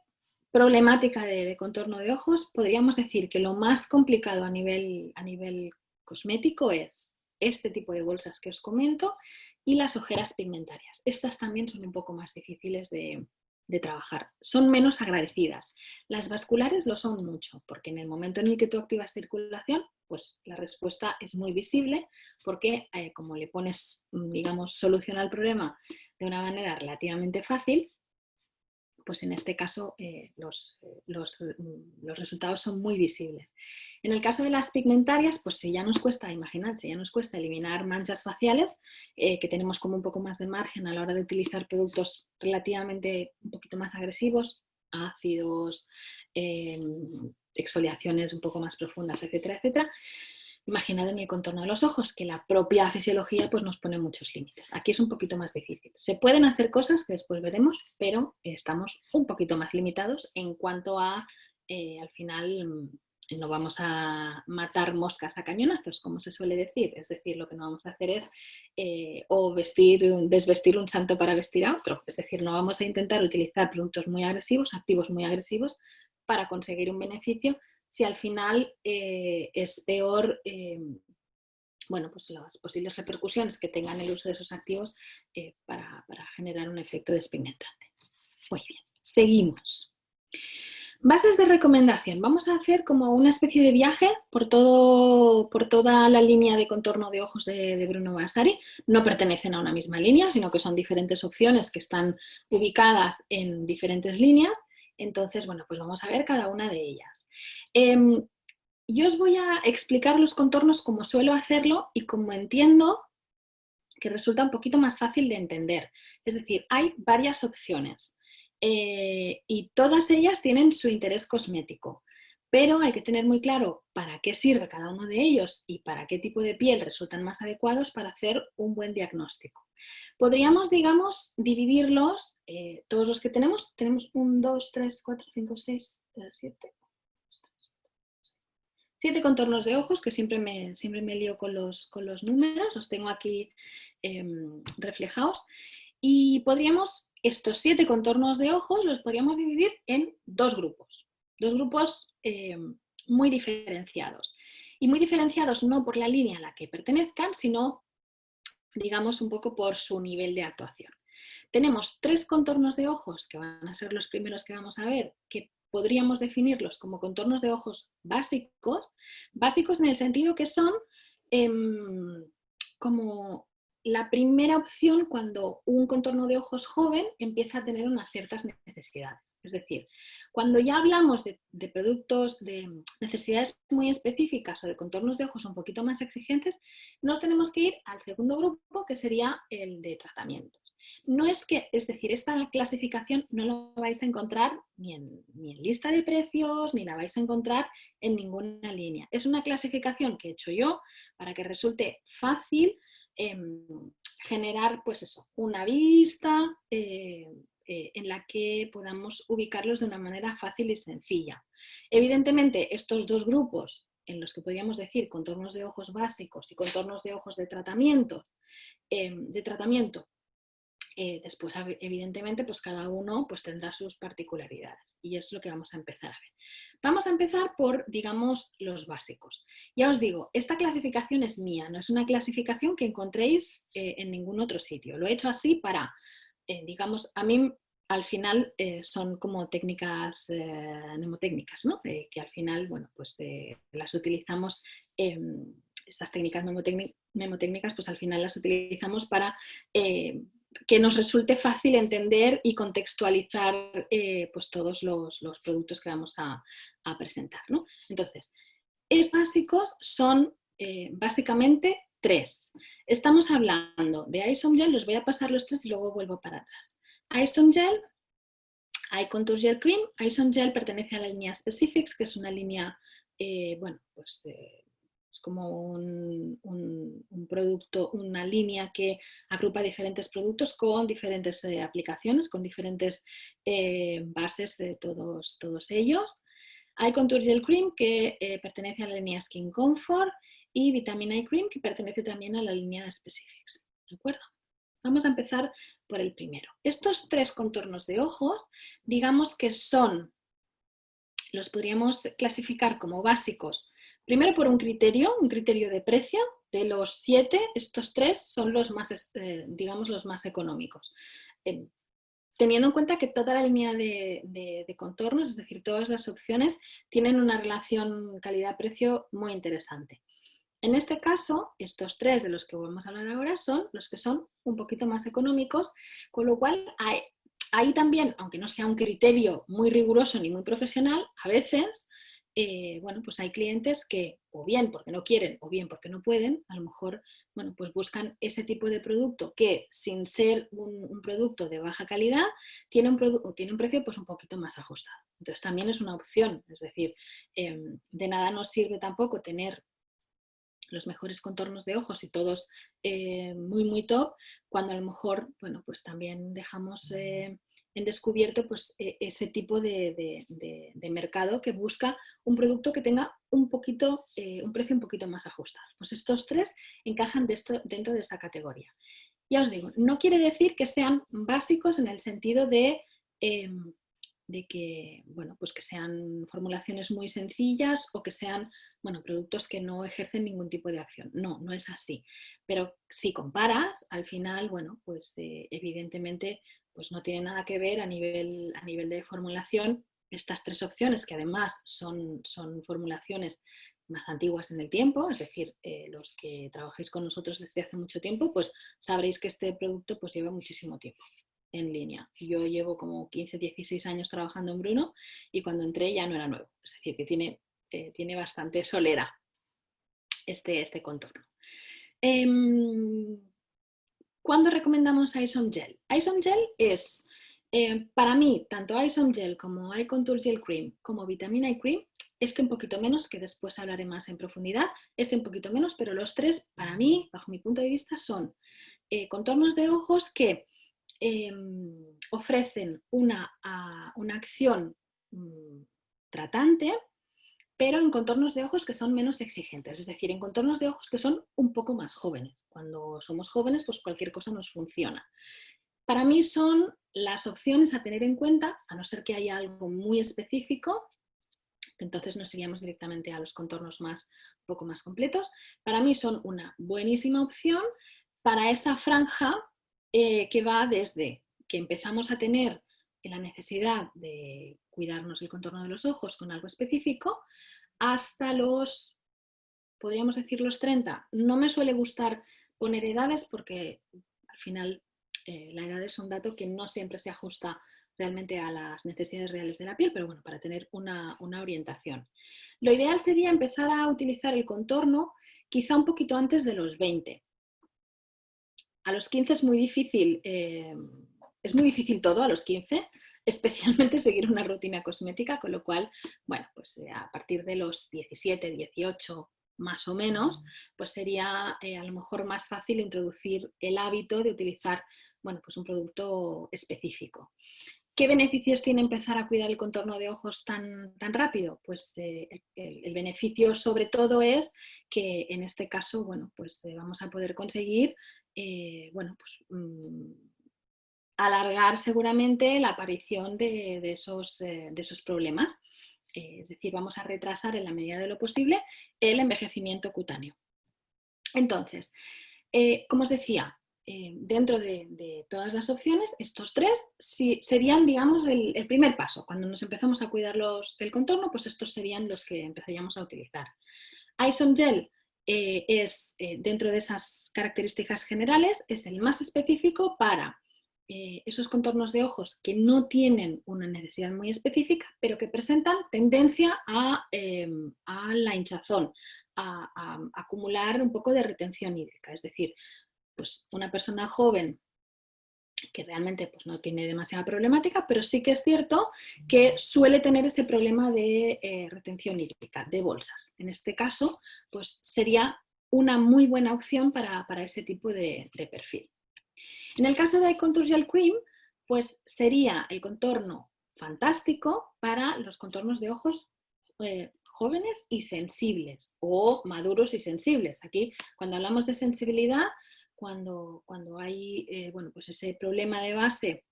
problemática de contorno de ojos, podríamos decir que lo más complicado a nivel cosmético es este tipo de bolsas que os comento y las ojeras pigmentarias. Estas también son un poco más difíciles de trabajar. Son menos agradecidas. Las vasculares lo son mucho, porque en el momento en el que tú activas circulación, pues la respuesta es muy visible, porque como le pones, digamos, solución al problema de una manera relativamente fácil, pues en este caso los resultados son muy visibles. En el caso de las pigmentarias, pues si ya nos cuesta, imaginad, si ya nos cuesta eliminar manchas faciales, que tenemos como un poco más de margen a la hora de utilizar productos relativamente un poquito más agresivos, ácidos, exfoliaciones un poco más profundas, etcétera, etcétera. Imaginad en el contorno de los ojos que la propia fisiología pues, nos pone muchos límites. Aquí es un poquito más difícil. Se pueden hacer cosas que después veremos, pero estamos un poquito más limitados en cuanto a, al final, no vamos a matar moscas a cañonazos, como se suele decir. Es decir, lo que no vamos a hacer es o desvestir un santo para vestir a otro. Es decir, no vamos a intentar utilizar productos muy agresivos, activos muy agresivos, para conseguir un beneficio, si al final es peor, bueno, pues las posibles repercusiones que tengan el uso de esos activos para generar un efecto despigmentante. Muy bien, seguimos. Bases de recomendación. Vamos a hacer como una especie de viaje por toda la línea de contorno de ojos de Bruno Vasari. No pertenecen a una misma línea, sino que son diferentes opciones que están ubicadas en diferentes líneas. Entonces, bueno, pues vamos a ver cada una de ellas. Yo os voy a explicar los contornos como suelo hacerlo y como entiendo que resulta un poquito más fácil de entender. Es decir, hay varias opciones y todas ellas tienen su interés cosmético, pero hay que tener muy claro para qué sirve cada uno de ellos y para qué tipo de piel resultan más adecuados para hacer un buen diagnóstico. Podríamos, digamos, dividirlos, todos los que tenemos 1, 2, 3, 4, 5, 6, 7 contornos de ojos, que siempre me lío con los números, los tengo aquí reflejados. Y podríamos, estos 7 contornos de ojos los podríamos dividir en dos grupos muy diferenciados. Y muy diferenciados no por la línea a la que pertenezcan, sino, digamos, un poco por su nivel de actuación. Tenemos 3 contornos de ojos, que van a ser los primeros que vamos a ver, que podríamos definirlos como contornos de ojos básicos en el sentido que son como la primera opción cuando un contorno de ojos joven empieza a tener unas ciertas necesidades. Es decir, cuando ya hablamos de productos, de necesidades muy específicas o de contornos de ojos un poquito más exigentes, nos tenemos que ir al segundo grupo, que sería el de tratamientos. No es que, es decir, esta clasificación no la vais a encontrar ni en lista de precios, ni la vais a encontrar en ninguna línea. Es una clasificación que he hecho yo para que resulte fácil generar, pues eso, una vista en la que podamos ubicarlos de una manera fácil y sencilla. Evidentemente, estos dos grupos, en los que podríamos decir contornos de ojos básicos y contornos de ojos de tratamiento, después, evidentemente, pues cada uno pues tendrá sus particularidades y es lo que vamos a empezar a ver. Vamos a empezar por, digamos, los básicos. Ya os digo, esta clasificación es mía, no es una clasificación que encontréis en ningún otro sitio. Lo he hecho así para, digamos, a mí al final son como técnicas mnemotécnicas, ¿no? Que al final, bueno, pues las utilizamos, estas técnicas mnemotécnicas, pues al final las utilizamos para que nos resulte fácil entender y contextualizar pues todos los productos que vamos a presentar, ¿no? Entonces, estos básicos son básicamente 3. Estamos hablando de Eye Som Gel, los voy a pasar los 3 y luego vuelvo para atrás. Eye Som Gel, Eye Contour Gel Cream. Eye Som Gel pertenece a la línea Specifics, que es una línea, bueno, pues es como un producto, una línea que agrupa diferentes productos con diferentes aplicaciones, con diferentes bases de todos ellos. Eye Contour Gel Cream, que pertenece a la línea Skin Comfort, y Vitamin Eye Cream, que pertenece también a la línea Specifics. ¿De acuerdo? Vamos a empezar por el primero. Estos 3 contornos de ojos, digamos que los podríamos clasificar como básicos. Primero por un criterio de precio. De los 7, estos 3 son los más, digamos, los más económicos. Teniendo en cuenta que toda la línea de contornos, es decir, todas las opciones, tienen una relación calidad-precio muy interesante. En este caso, estos 3 de los que vamos a hablar ahora son los que son un poquito más económicos, con lo cual ahí también, aunque no sea un criterio muy riguroso ni muy profesional, a veces bueno, pues hay clientes que o bien porque no quieren o bien porque no pueden, a lo mejor, bueno, pues buscan ese tipo de producto que sin ser un producto de baja calidad tiene un precio pues un poquito más ajustado. Entonces también es una opción, es decir, de nada nos sirve tampoco tener los mejores contornos de ojos y todos muy, muy top, cuando a lo mejor, bueno, pues también dejamos en descubierto pues, ese tipo de mercado que busca un producto que tenga un poquito, un precio un poquito más ajustado. Pues estos tres encajan dentro de esa categoría. Ya os digo, no quiere decir que sean básicos en el sentido de que, bueno, pues que sean formulaciones muy sencillas o que sean, bueno, productos que no ejercen ningún tipo de acción. No, no es así. Pero si comparas, al final, bueno, pues evidentemente pues no tiene nada que ver a nivel de formulación. Estas tres opciones, que además son formulaciones más antiguas en el tiempo, es decir, los que trabajéis con nosotros desde hace mucho tiempo, pues sabréis que este producto pues lleva muchísimo tiempo en línea. Yo llevo como 15, 16 años trabajando en Bruno y cuando entré ya no era nuevo. Es decir, que tiene bastante solera este contorno. ¿Cuándo recomendamos Eye Gel? Eye Gel es, para mí, tanto Eye Gel como Eye Contour Gel Cream como Vitamina Eye Cream, este un poquito menos, que después hablaré más en profundidad, este un poquito menos, pero los tres, para mí, bajo mi punto de vista, son contornos de ojos que ofrecen una acción tratante, pero en contornos de ojos que son menos exigentes, es decir, en contornos de ojos que son un poco más jóvenes. Cuando somos jóvenes, pues cualquier cosa nos funciona. Para mí son las opciones a tener en cuenta, a no ser que haya algo muy específico, que entonces nos iríamos directamente a los contornos un poco más completos. Para mí son una buenísima opción para esa franja que va desde que empezamos a tener la necesidad de cuidarnos el contorno de los ojos con algo específico, hasta los, podríamos decir, los 30. No me suele gustar poner edades porque al final la edad es un dato que no siempre se ajusta realmente a las necesidades reales de la piel, pero bueno, para tener una orientación. Lo ideal sería empezar a utilizar el contorno quizá un poquito antes de los 20. A los 15 es muy difícil todo a los 15, especialmente seguir una rutina cosmética, con lo cual, bueno, pues a partir de los 17, 18 más o menos, pues sería a lo mejor más fácil introducir el hábito de utilizar, bueno, pues un producto específico. ¿Qué beneficios tiene empezar a cuidar el contorno de ojos tan rápido? Pues el beneficio sobre todo es que en este caso, bueno, pues vamos a poder conseguir, bueno, pues alargar seguramente la aparición de esos problemas. Es decir, vamos a retrasar en la medida de lo posible el envejecimiento cutáneo. Entonces, como os decía, dentro de todas las opciones, estos tres serían, digamos, el primer paso. Cuando nos empezamos a cuidar el contorno, pues estos serían los que empezaríamos a utilizar. Eye Gel es, dentro de esas características generales, es el más específico para esos contornos de ojos que no tienen una necesidad muy específica, pero que presentan tendencia a la hinchazón, a acumular un poco de retención hídrica. Es decir, pues una persona joven que realmente pues, no tiene demasiada problemática, pero sí que es cierto que suele tener ese problema de retención hídrica, de bolsas. En este caso, pues sería una muy buena opción para ese tipo de perfil. En el caso de Eye Contour Gel Cream, pues sería el contorno fantástico para los contornos de ojos jóvenes y sensibles, o maduros y sensibles. Aquí, cuando hablamos de sensibilidad, cuando hay bueno, pues ese problema de base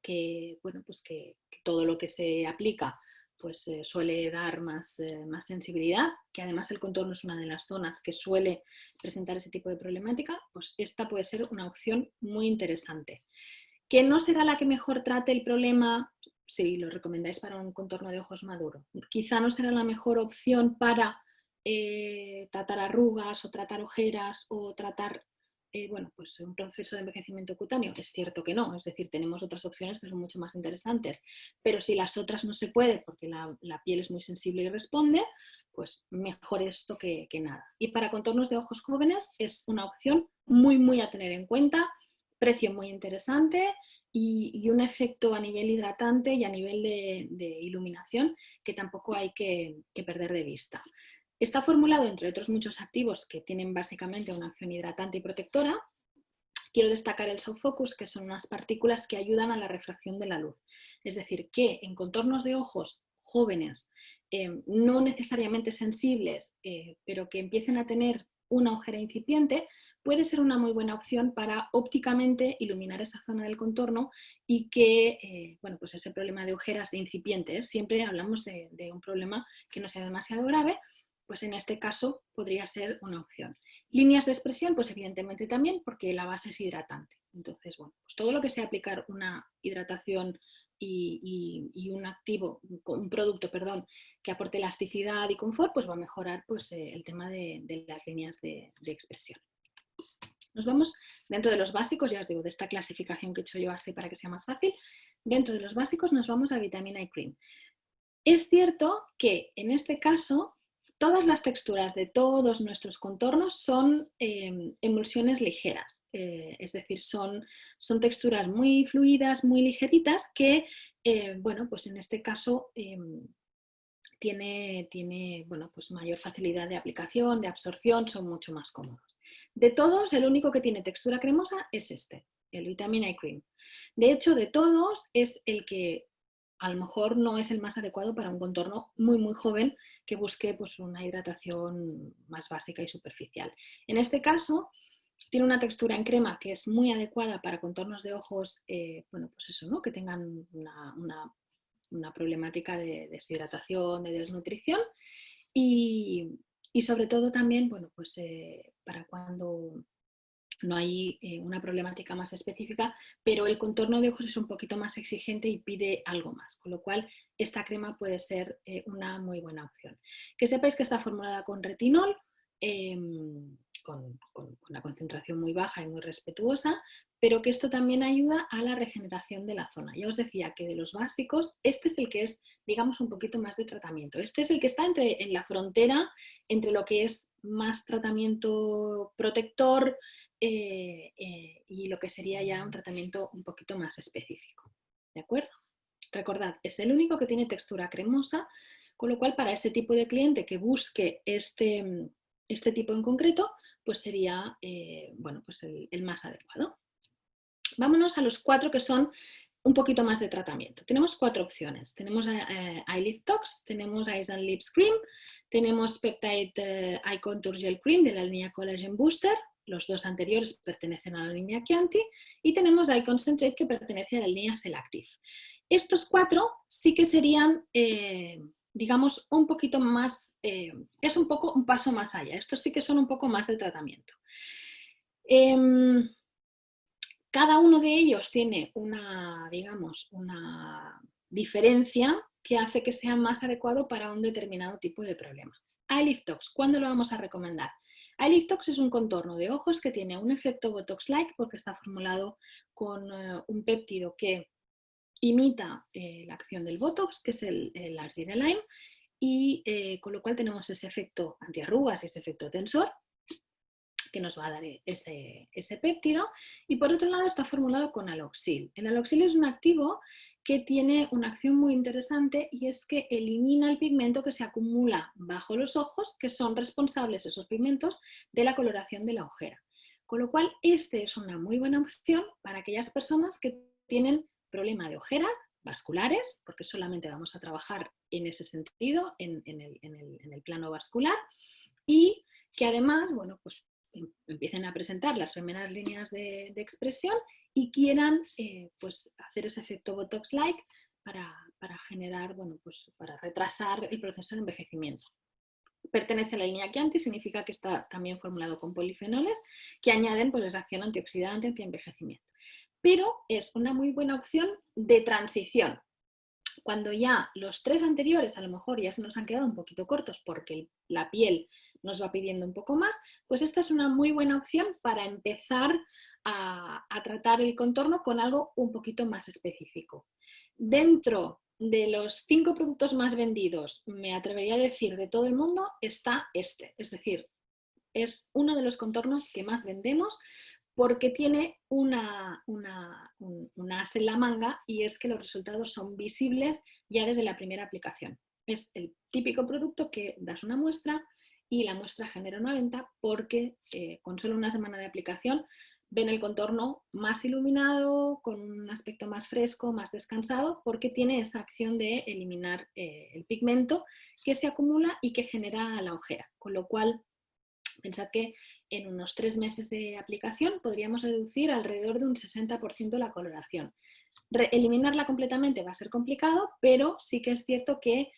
que, bueno, pues que todo lo que se aplica pues suele dar más sensibilidad, que además el contorno es una de las zonas que suele presentar ese tipo de problemática, pues esta puede ser una opción muy interesante. ¿Que no será la que mejor trate el problema? Si lo recomendáis para un contorno de ojos maduro. Quizá no será la mejor opción para tratar arrugas o tratar ojeras o tratar bueno, pues un proceso de envejecimiento cutáneo, es cierto que no, es decir, tenemos otras opciones que son mucho más interesantes, pero si las otras no se puede porque la piel es muy sensible y responde, pues mejor esto que nada. Y para contornos de ojos jóvenes es una opción muy a tener en cuenta, precio muy interesante y un efecto a nivel hidratante y a nivel de iluminación que tampoco hay que perder de vista. Está formulado, entre otros muchos activos que tienen básicamente una acción hidratante y protectora. Quiero destacar el soft focus, que son unas partículas que ayudan a la refracción de la luz. Es decir, que en contornos de ojos jóvenes, no necesariamente sensibles, pero que empiecen a tener una ojera incipiente, puede ser una muy buena opción para ópticamente iluminar esa zona del contorno y que, bueno, pues ese problema de ojeras incipientes, siempre hablamos de un problema que no sea demasiado grave, pues en este caso podría ser una opción. Líneas de expresión, pues evidentemente también, porque la base es hidratante. Entonces, bueno, pues todo lo que sea aplicar una hidratación y un activo, un producto, perdón, que aporte elasticidad y confort, pues va a mejorar pues, el tema de las líneas de expresión. Nos vamos dentro de los básicos, ya os digo, de esta clasificación que he hecho yo así para que sea más fácil. Dentro de los básicos nos vamos a vitamina E cream. Es cierto que en este caso todas las texturas de todos nuestros contornos son emulsiones ligeras, es decir, son texturas muy fluidas, muy ligeritas que, bueno, pues en este caso tiene bueno, pues mayor facilidad de aplicación, de absorción, son mucho más cómodos. De todos, el único que tiene textura cremosa es este, el Vitamina E Cream. De hecho, de todos es el que a lo mejor no es el más adecuado para un contorno muy joven que busque pues, una hidratación más básica y superficial. En este caso, tiene una textura en crema que es muy adecuada para contornos de ojos, bueno, pues eso, ¿no? Que tengan una problemática de deshidratación, de desnutrición y sobre todo también, bueno, pues para cuando no hay una problemática más específica, pero el contorno de ojos es un poquito más exigente y pide algo más, con lo cual esta crema puede ser una muy buena opción. Que sepáis que está formulada con retinol, con una concentración muy baja y muy respetuosa, pero que esto también ayuda a la regeneración de la zona. Ya os decía que de los básicos, este es el que es, digamos, un poquito más de tratamiento. Este es el que está en la frontera entre lo que es más tratamiento protector, y lo que sería ya un tratamiento un poquito más específico. ¿De acuerdo? Recordad, es el único que tiene textura cremosa, con lo cual para ese tipo de cliente que busque este tipo en concreto, pues sería bueno, pues el más adecuado. Vámonos a los 4 que son un poquito más de tratamiento. Tenemos 4 opciones. Tenemos Eyelift Tox, tenemos Eyes and Lips Cream, tenemos Peptide Eye Contour Gel Cream de la línea Collagen Booster, los dos anteriores pertenecen a la línea Chianti, y tenemos Eye Concentrate que pertenece a la línea Selactive. Estos 4 sí que serían, digamos, un poquito más, es un poco un paso más allá. Estos sí que son un poco más de tratamiento. Cada uno de ellos tiene digamos, una diferencia que hace que sea más adecuado para un determinado tipo de problema. Eyelift Tox, ¿cuándo lo vamos a recomendar? Eyelift Tox es un contorno de ojos que tiene un efecto Botox-like porque está formulado con un péptido que imita la acción del Botox, que es el Arginine, y con lo cual tenemos ese efecto antiarrugas y ese efecto tensor que nos va a dar ese péptido, y por otro lado está formulado con aloxil. El aloxil es un activo que tiene una acción muy interesante y es que elimina el pigmento que se acumula bajo los ojos, que son responsables esos pigmentos de la coloración de la ojera. Con lo cual, este es una muy buena opción para aquellas personas que tienen problema de ojeras vasculares, porque solamente vamos a trabajar en ese sentido, en el plano vascular, y que además, bueno, pues empiecen a presentar las primeras líneas de expresión y quieran pues hacer ese efecto Botox-like para generar, bueno, pues para retrasar el proceso de envejecimiento. Pertenece a la línea Chianti, significa que está también formulado con polifenoles que añaden pues, esa acción antioxidante, antienvejecimiento. Pero es una muy buena opción de transición. Cuando ya los 3 anteriores a lo mejor ya se nos han quedado un poquito cortos porque la piel nos va pidiendo un poco más, pues esta es una muy buena opción para empezar a tratar el contorno con algo un poquito más específico. Dentro de los 5 productos más vendidos, me atrevería a decir de todo el mundo, está este. Es decir, es uno de los contornos que más vendemos porque tiene un as en la manga, y es que los resultados son visibles ya desde la primera aplicación. Es el típico producto que das una muestra y la muestra genera una venta porque con solo una semana de aplicación ven el contorno más iluminado, con un aspecto más fresco, más descansado, porque tiene esa acción de eliminar el pigmento que se acumula y que genera la ojera. Con lo cual, pensad que en unos 3 meses de aplicación podríamos reducir alrededor de un 60% la coloración. Eliminarla completamente va a ser complicado, pero sí que es cierto que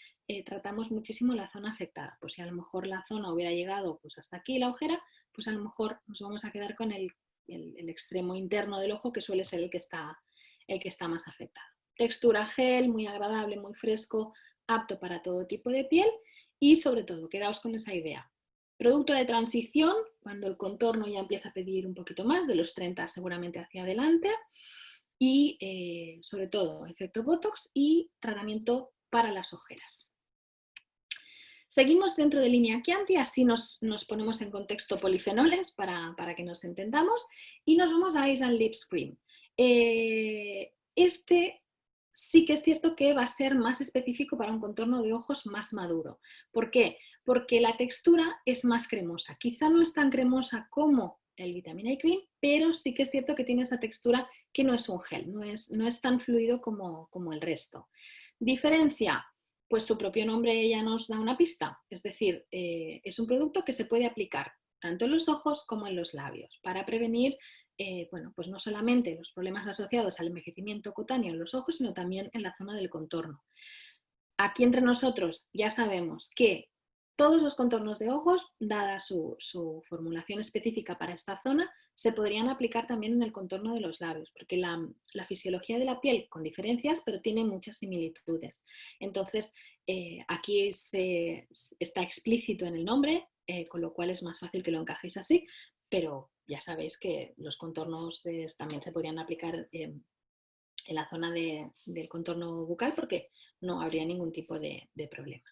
tratamos muchísimo la zona afectada. Pues si a lo mejor la zona hubiera llegado pues hasta aquí, la ojera, pues a lo mejor nos vamos a quedar con el extremo interno del ojo, que suele ser el que está más afectado. Textura gel, muy agradable, muy fresco, apto para todo tipo de piel, y sobre todo, quedaos con esa idea. Producto de transición, cuando el contorno ya empieza a pedir un poquito más, de los 30 seguramente hacia adelante, y sobre todo efecto Botox y tratamiento para las ojeras. Seguimos dentro de línea Chianti, así nos ponemos en contexto polifenoles para que nos entendamos, y nos vamos a Eyes and Lips Cream. Este sí que es cierto que va a ser más específico para un contorno de ojos más maduro. ¿Por qué? Porque la textura es más cremosa. Quizá no es tan cremosa como el Vitamin A Cream, pero sí que es cierto que tiene esa textura que no es un gel, no es tan fluido como el resto. Diferencia, pues su propio nombre ya nos da una pista, es decir, es un producto que se puede aplicar tanto en los ojos como en los labios para prevenir bueno, pues no solamente los problemas asociados al envejecimiento cutáneo en los ojos, sino también en la zona del contorno. Aquí entre nosotros ya sabemos que todos los contornos de ojos, dada su formulación específica para esta zona, se podrían aplicar también en el contorno de los labios, porque la fisiología de la piel, con diferencias, pero tiene muchas similitudes. Entonces, aquí está explícito en el nombre, con lo cual es más fácil que lo encajéis así, pero ya sabéis que los contornos también se podrían aplicar en la zona del contorno bucal, porque no habría ningún tipo de problema.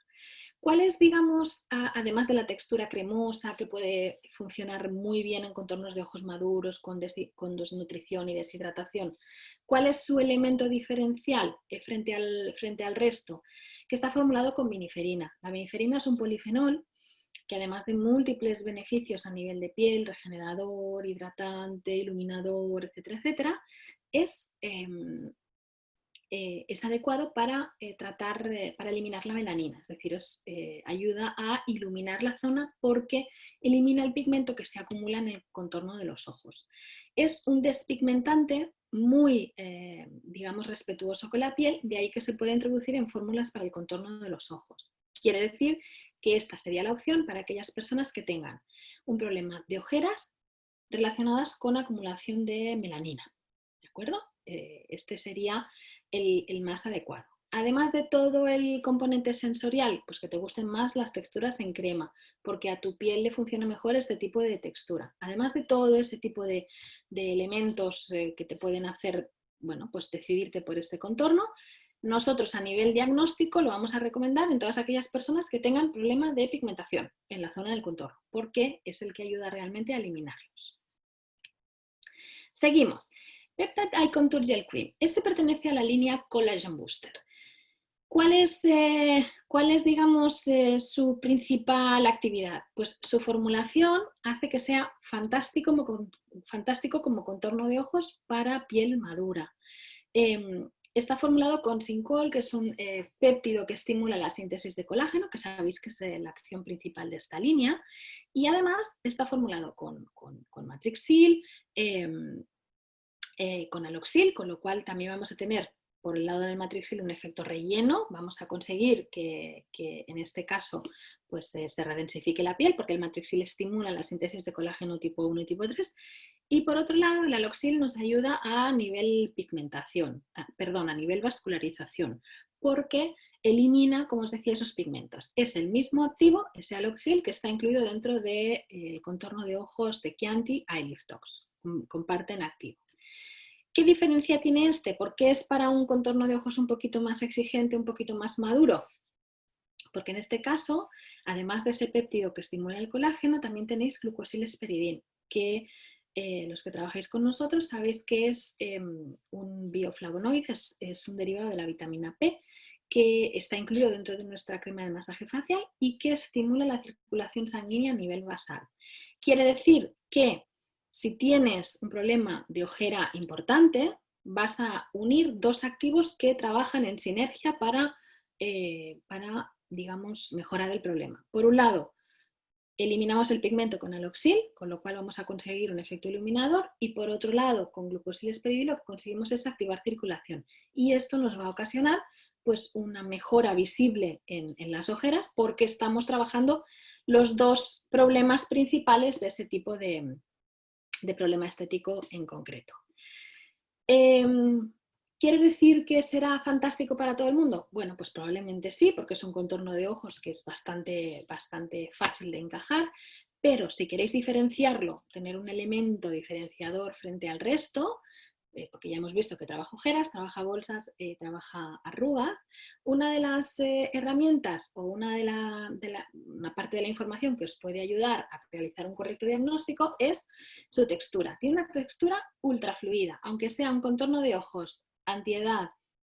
¿Cuál es, digamos, además de la textura cremosa, que puede funcionar muy bien en contornos de ojos maduros con desnutrición y deshidratación? ¿Cuál es su elemento diferencial frente al resto? Que está formulado con viniferina. La viniferina es un polifenol que, además de múltiples beneficios a nivel de piel, regenerador, hidratante, iluminador, etcétera, etcétera, es adecuado para para eliminar la melanina, es decir, ayuda a iluminar la zona porque elimina el pigmento que se acumula en el contorno de los ojos. Es un despigmentante muy, digamos, respetuoso con la piel, de ahí que se puede introducir en fórmulas para el contorno de los ojos. Quiere decir que esta sería la opción para aquellas personas que tengan un problema de ojeras relacionadas con acumulación de melanina, ¿de acuerdo? Este sería el más adecuado. Además de todo el componente sensorial, pues que te gusten más las texturas en crema, porque a tu piel le funciona mejor este tipo de textura. Además de todo ese tipo de elementos que te pueden hacer, bueno, pues decidirte por este contorno, nosotros a nivel diagnóstico lo vamos a recomendar en todas aquellas personas que tengan problema de pigmentación en la zona del contorno, porque es el que ayuda realmente a eliminarlos. Seguimos. Peptide Eye Contour Gel Cream. Este pertenece a la línea Collagen Booster. ¿Cuál es digamos, su principal actividad? Pues su formulación hace que sea fantástico como contorno de ojos para piel madura. Está formulado con Sincol, que es un péptido que estimula la síntesis de colágeno, que sabéis que es la acción principal de esta línea, y además está formulado con Matrixil, con Aloxil, con lo cual también vamos a tener por el lado del Matrixil un efecto relleno. Vamos a conseguir que en este caso pues, se redensifique la piel, porque el Matrixil estimula la síntesis de colágeno tipo 1 y tipo 3. Y por otro lado, el Aloxil nos ayuda a nivel pigmentación, a nivel vascularización, porque elimina, como os decía, esos pigmentos. Es el mismo activo, ese aloxil, que está incluido dentro del contorno de ojos de Chianti Eye Lift Tox. Comparten activo. ¿Qué diferencia tiene este? ¿Por qué es para un contorno de ojos un poquito más exigente, un poquito más maduro? Porque en este caso, además de ese péptido que estimula el colágeno, también tenéis glucosilesperidin, que los que trabajáis con nosotros sabéis que es un bioflavonoide, es un derivado de la vitamina P, que está incluido dentro de nuestra crema de masaje facial y que estimula la circulación sanguínea a nivel basal. Quiere decir que si tienes un problema de ojera importante, vas a unir dos activos que trabajan en sinergia para digamos, mejorar el problema. Por un lado, eliminamos el pigmento con aloxil, con lo cual vamos a conseguir un efecto iluminador, y por otro lado, con glucosilesperidil lo que conseguimos es activar circulación. Y esto nos va a ocasionar pues, una mejora visible en las ojeras porque estamos trabajando los dos problemas principales de ese tipo de problema estético en concreto. ¿Quiere decir que será fantástico para todo el mundo? Bueno, pues probablemente sí, porque es un contorno de ojos que es bastante fácil de encajar, pero si queréis diferenciarlo, tener un elemento diferenciador frente al resto, porque ya hemos visto que trabaja ojeras, trabaja bolsas, trabaja arrugas, una de las herramientas o una parte de la información que os puede ayudar a realizar un correcto diagnóstico es su textura. Tiene una textura ultra fluida, aunque sea un contorno de ojos antiedad,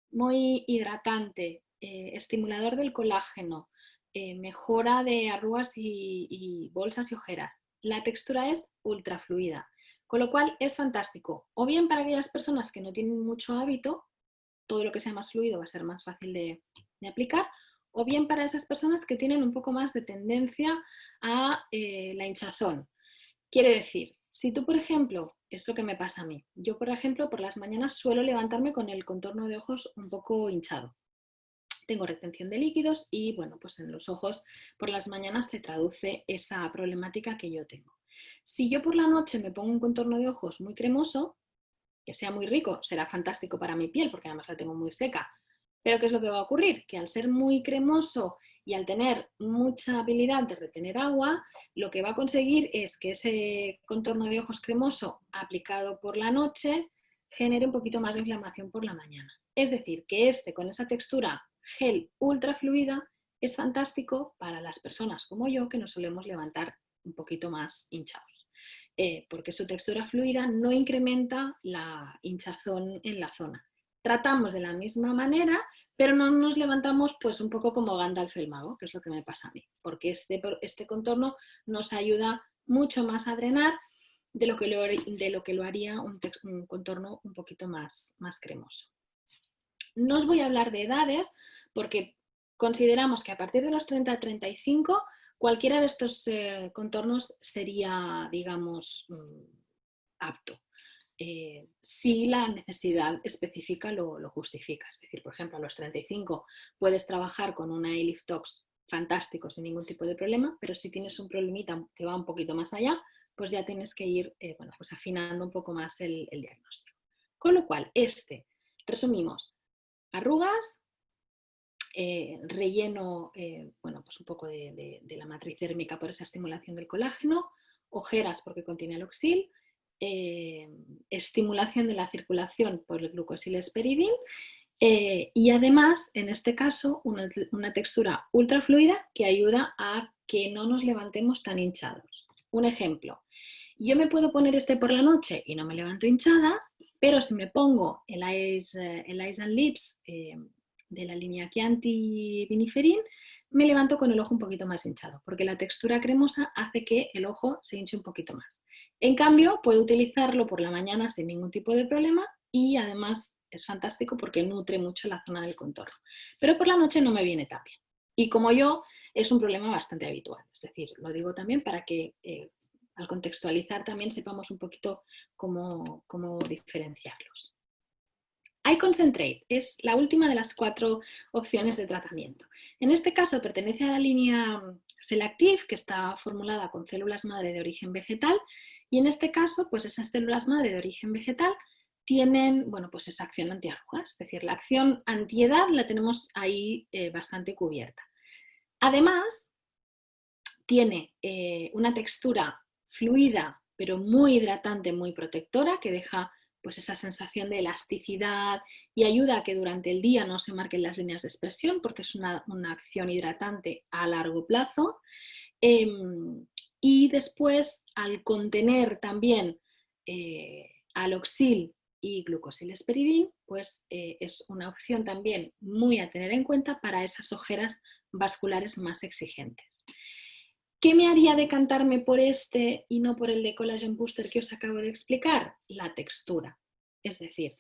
muy hidratante, estimulador del colágeno, mejora de arrugas y bolsas y ojeras. La textura es ultra fluida. Con lo cual es fantástico, o bien para aquellas personas que no tienen mucho hábito, todo lo que sea más fluido va a ser más fácil de aplicar, o bien para esas personas que tienen un poco más de tendencia a la hinchazón. Quiere decir, si tú, por ejemplo, es lo que me pasa a mí, yo, por ejemplo, por las mañanas suelo levantarme con el contorno de ojos un poco hinchado. Tengo retención de líquidos y, bueno, pues en los ojos por las mañanas se traduce esa problemática que yo tengo. Si yo por la noche me pongo un contorno de ojos muy cremoso, que sea muy rico, será fantástico para mi piel porque además la tengo muy seca. Pero ¿qué es lo que va a ocurrir? Que al ser muy cremoso y al tener mucha habilidad de retener agua, lo que va a conseguir es que ese contorno de ojos cremoso aplicado por la noche genere un poquito más de inflamación por la mañana. Es decir, que con esa textura gel ultra fluida es fantástico para las personas como yo que nos solemos levantar un poquito más hinchados. Porque su textura fluida no incrementa la hinchazón en la zona. Tratamos de la misma manera, pero no nos levantamos pues un poco como Gandalf el mago, que es lo que me pasa a mí, porque este contorno nos ayuda mucho más a drenar de lo que lo haría un contorno un poquito más cremoso. No os voy a hablar de edades porque consideramos que a partir de los 30 a 35 cualquiera de estos contornos sería, digamos, apto. Si la necesidad específica lo justifica. Es decir, por ejemplo, a los 35 puedes trabajar con una Eye Lift Tox fantástico sin ningún tipo de problema, pero si tienes un problemita que va un poquito más allá, pues ya tienes que ir pues afinando un poco más el diagnóstico. Con lo cual, resumimos, arrugas, relleno, bueno, pues un poco de la matriz térmica por esa estimulación del colágeno, ojeras porque contiene aloxil, estimulación de la circulación por el glucosilesperidin y además, en este caso, una textura ultra fluida que ayuda a que no nos levantemos tan hinchados. Un ejemplo, yo me puedo poner por la noche y no me levanto hinchada, pero si me pongo el Eyes and Lips de la línea Chianti Viniferin, me levanto con el ojo un poquito más hinchado, porque la textura cremosa hace que el ojo se hinche un poquito más. En cambio, puedo utilizarlo por la mañana sin ningún tipo de problema y además es fantástico porque nutre mucho la zona del contorno. Pero por la noche no me viene tan bien. Y como yo, es un problema bastante habitual. Es decir, lo digo también para que al contextualizar también sepamos un poquito cómo diferenciarlos. Eye Concentrate es la última de las 4 opciones de tratamiento. En este caso pertenece a la línea Selactive, que está formulada con células madre de origen vegetal, y en este caso, pues esas células madre de origen vegetal tienen, bueno, pues esa acción antiarrugas, es decir, la acción antiedad la tenemos ahí bastante cubierta. Además, tiene una textura fluida, pero muy hidratante, muy protectora, que deja pues esa sensación de elasticidad y ayuda a que durante el día no se marquen las líneas de expresión, porque es una acción hidratante a largo plazo. Y después, al contener también aloxil y glucosilesperidin, pues es una opción también muy a tener en cuenta para esas ojeras vasculares más exigentes. ¿Qué me haría decantarme por este y no por el de Collagen Booster que os acabo de explicar? La textura. Es decir,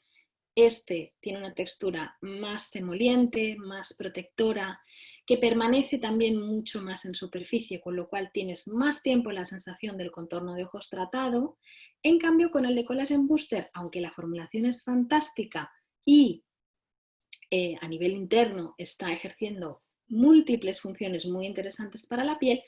este tiene una textura más emoliente, más protectora, que permanece también mucho más en superficie, con lo cual tienes más tiempo la sensación del contorno de ojos tratado. En cambio, con el de Collagen Booster, aunque la formulación es fantástica y a nivel interno está ejerciendo múltiples funciones muy interesantes para la piel,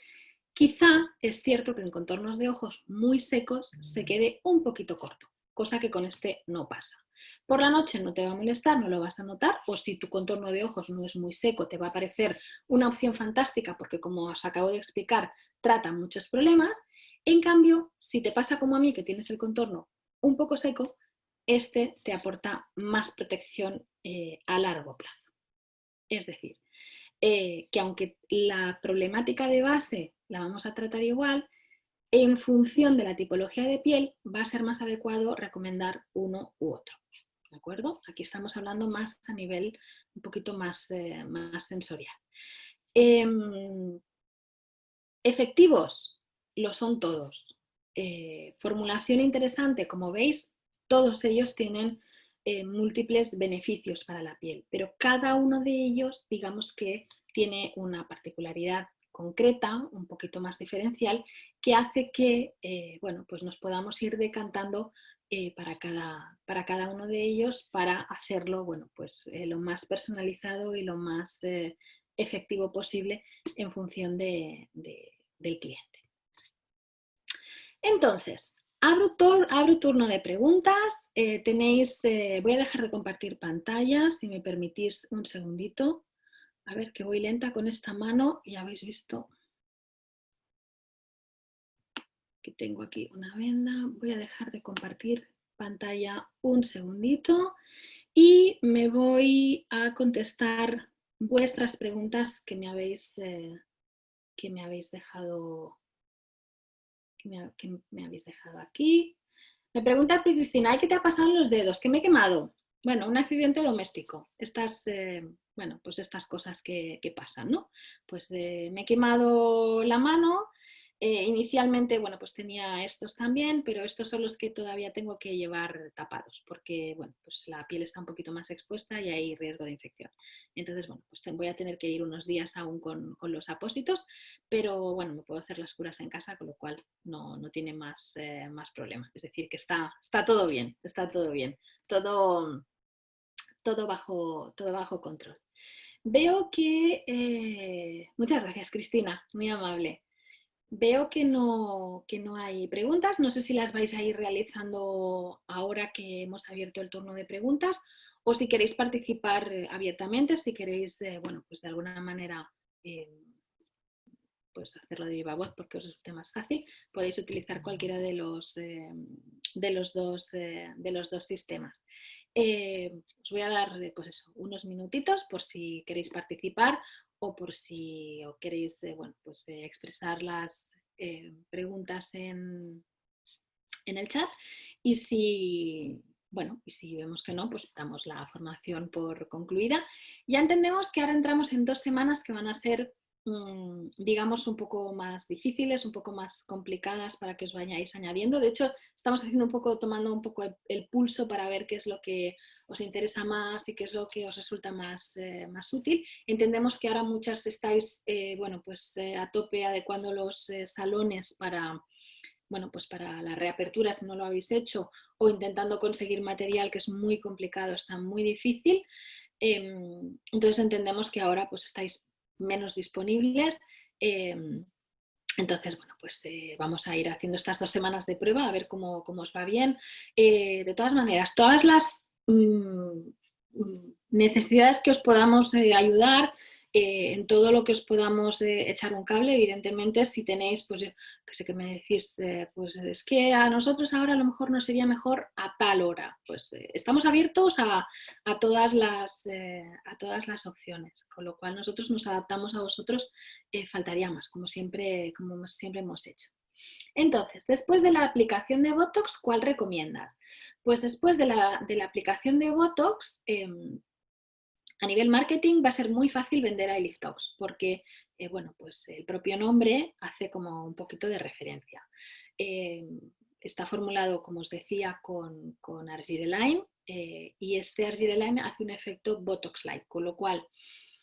quizá es cierto que en contornos de ojos muy secos se quede un poquito corto, cosa que con este no pasa. Por la noche no te va a molestar, no lo vas a notar, o si tu contorno de ojos no es muy seco, te va a parecer una opción fantástica porque, como os acabo de explicar, trata muchos problemas. En cambio, si te pasa como a mí, que tienes el contorno un poco seco, este te aporta más protección a largo plazo. Es decir, que aunque la problemática de base la vamos a tratar igual, en función de la tipología de piel va a ser más adecuado recomendar uno u otro. ¿De acuerdo? Aquí estamos hablando más a nivel un poquito más sensorial. Efectivos, lo son todos. Formulación interesante, como veis, todos ellos tienen múltiples beneficios para la piel, pero cada uno de ellos, digamos que tiene una particularidad concreta, un poquito más diferencial, que hace que bueno, pues nos podamos ir decantando para cada uno de ellos para hacerlo, bueno, pues, lo más personalizado y lo más efectivo posible en función del cliente. Entonces, abro turno de preguntas. Voy a dejar de compartir pantalla, si me permitís un segundito. A ver, que voy lenta con esta mano y habéis visto que tengo aquí una venda. Voy a dejar de compartir pantalla un segundito y me voy a contestar vuestras preguntas que me habéis dejado aquí. Me pregunta Cristina, ¿qué te ha pasado en los dedos? ¿Qué me he quemado? Bueno, un accidente doméstico. Bueno, pues estas cosas que pasan, ¿no? Pues me he quemado la mano. Inicialmente, bueno, pues tenía estos también, pero estos son los que todavía tengo que llevar tapados, porque, bueno, pues la piel está un poquito más expuesta y hay riesgo de infección. Entonces, bueno, pues voy a tener que ir unos días aún con los apósitos, pero bueno, me puedo hacer las curas en casa, con lo cual no tiene más problema. Es decir, que está todo bien, todo bajo control. Veo que... muchas gracias, Cristina, muy amable. Veo que no hay preguntas. No sé si las vais a ir realizando ahora que hemos abierto el turno de preguntas o si queréis participar abiertamente, si queréis, bueno, pues de alguna manera pues hacerlo de viva voz porque os resulte más fácil. Podéis utilizar cualquiera de los dos sistemas. Os voy a dar pues eso, unos minutitos por si queréis participar o por si queréis bueno, pues, expresar las preguntas en el chat, y si vemos que no, pues damos la formación por concluida. Ya entendemos que ahora entramos en 2 semanas que van a ser, digamos, un poco más difíciles, un poco más complicadas para que os vayáis añadiendo. De hecho, estamos tomando un poco el pulso para ver qué es lo que os interesa más y qué es lo que os resulta más útil. Entendemos que ahora muchas estáis bueno, pues, a tope adecuando los salones para... bueno, pues para la reapertura, si no lo habéis hecho, o intentando conseguir material, que es muy complicado, está muy difícil. Entonces entendemos que ahora pues estáis menos disponibles. Entonces, bueno, pues vamos a ir haciendo estas 2 semanas de prueba a ver cómo os va bien. De todas maneras, todas las necesidades que os podamos ayudar, en todo lo que os podamos echar un cable, evidentemente, si tenéis, pues yo que sé que me decís, pues es que a nosotros ahora a lo mejor nos sería mejor a tal hora, pues estamos abiertos a todas las opciones, con lo cual nosotros nos adaptamos a vosotros, faltaría más, como siempre hemos hecho. Entonces, después de la aplicación de Botox, ¿cuál recomiendas? Pues después de la aplicación de Botox, a nivel marketing va a ser muy fácil vender a Eliftox porque, bueno, pues el propio nombre hace como un poquito de referencia. Está formulado, como os decía, con Argireline y este Argireline hace un efecto Botox-like, con lo cual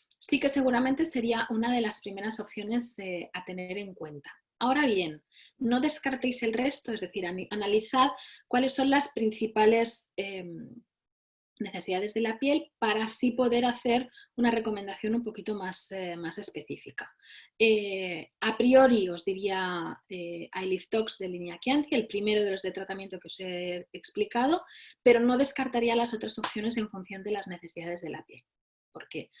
sí que seguramente sería una de las primeras opciones a tener en cuenta. Ahora bien, no descartéis el resto, es decir, analizad cuáles son las principales necesidades de la piel para así poder hacer una recomendación un poquito más específica. A priori os diría iLiftox de línea Chianti, el primero de los de tratamiento que os he explicado, pero no descartaría las otras opciones en función de las necesidades de la piel, porque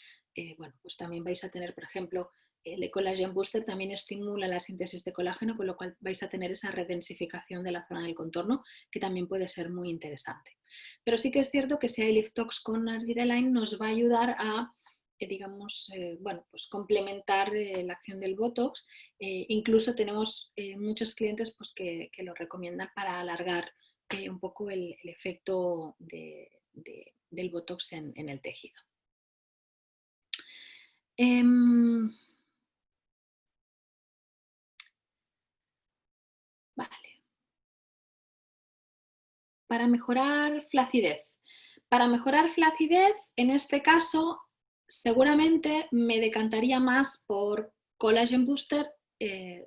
bueno, pues también vais a tener, por ejemplo, el Collagen Booster también estimula la síntesis de colágeno, con lo cual vais a tener esa redensificación de la zona del contorno, que también puede ser muy interesante. Pero sí que es cierto que si hay Liftox con Argireline nos va a ayudar a, digamos, bueno, pues complementar la acción del Botox. Incluso tenemos muchos clientes pues, que lo recomiendan para alargar un poco el efecto del Botox en el tejido. Vale. Para mejorar flacidez. Para mejorar flacidez, en este caso, seguramente me decantaría más por Collagen Booster,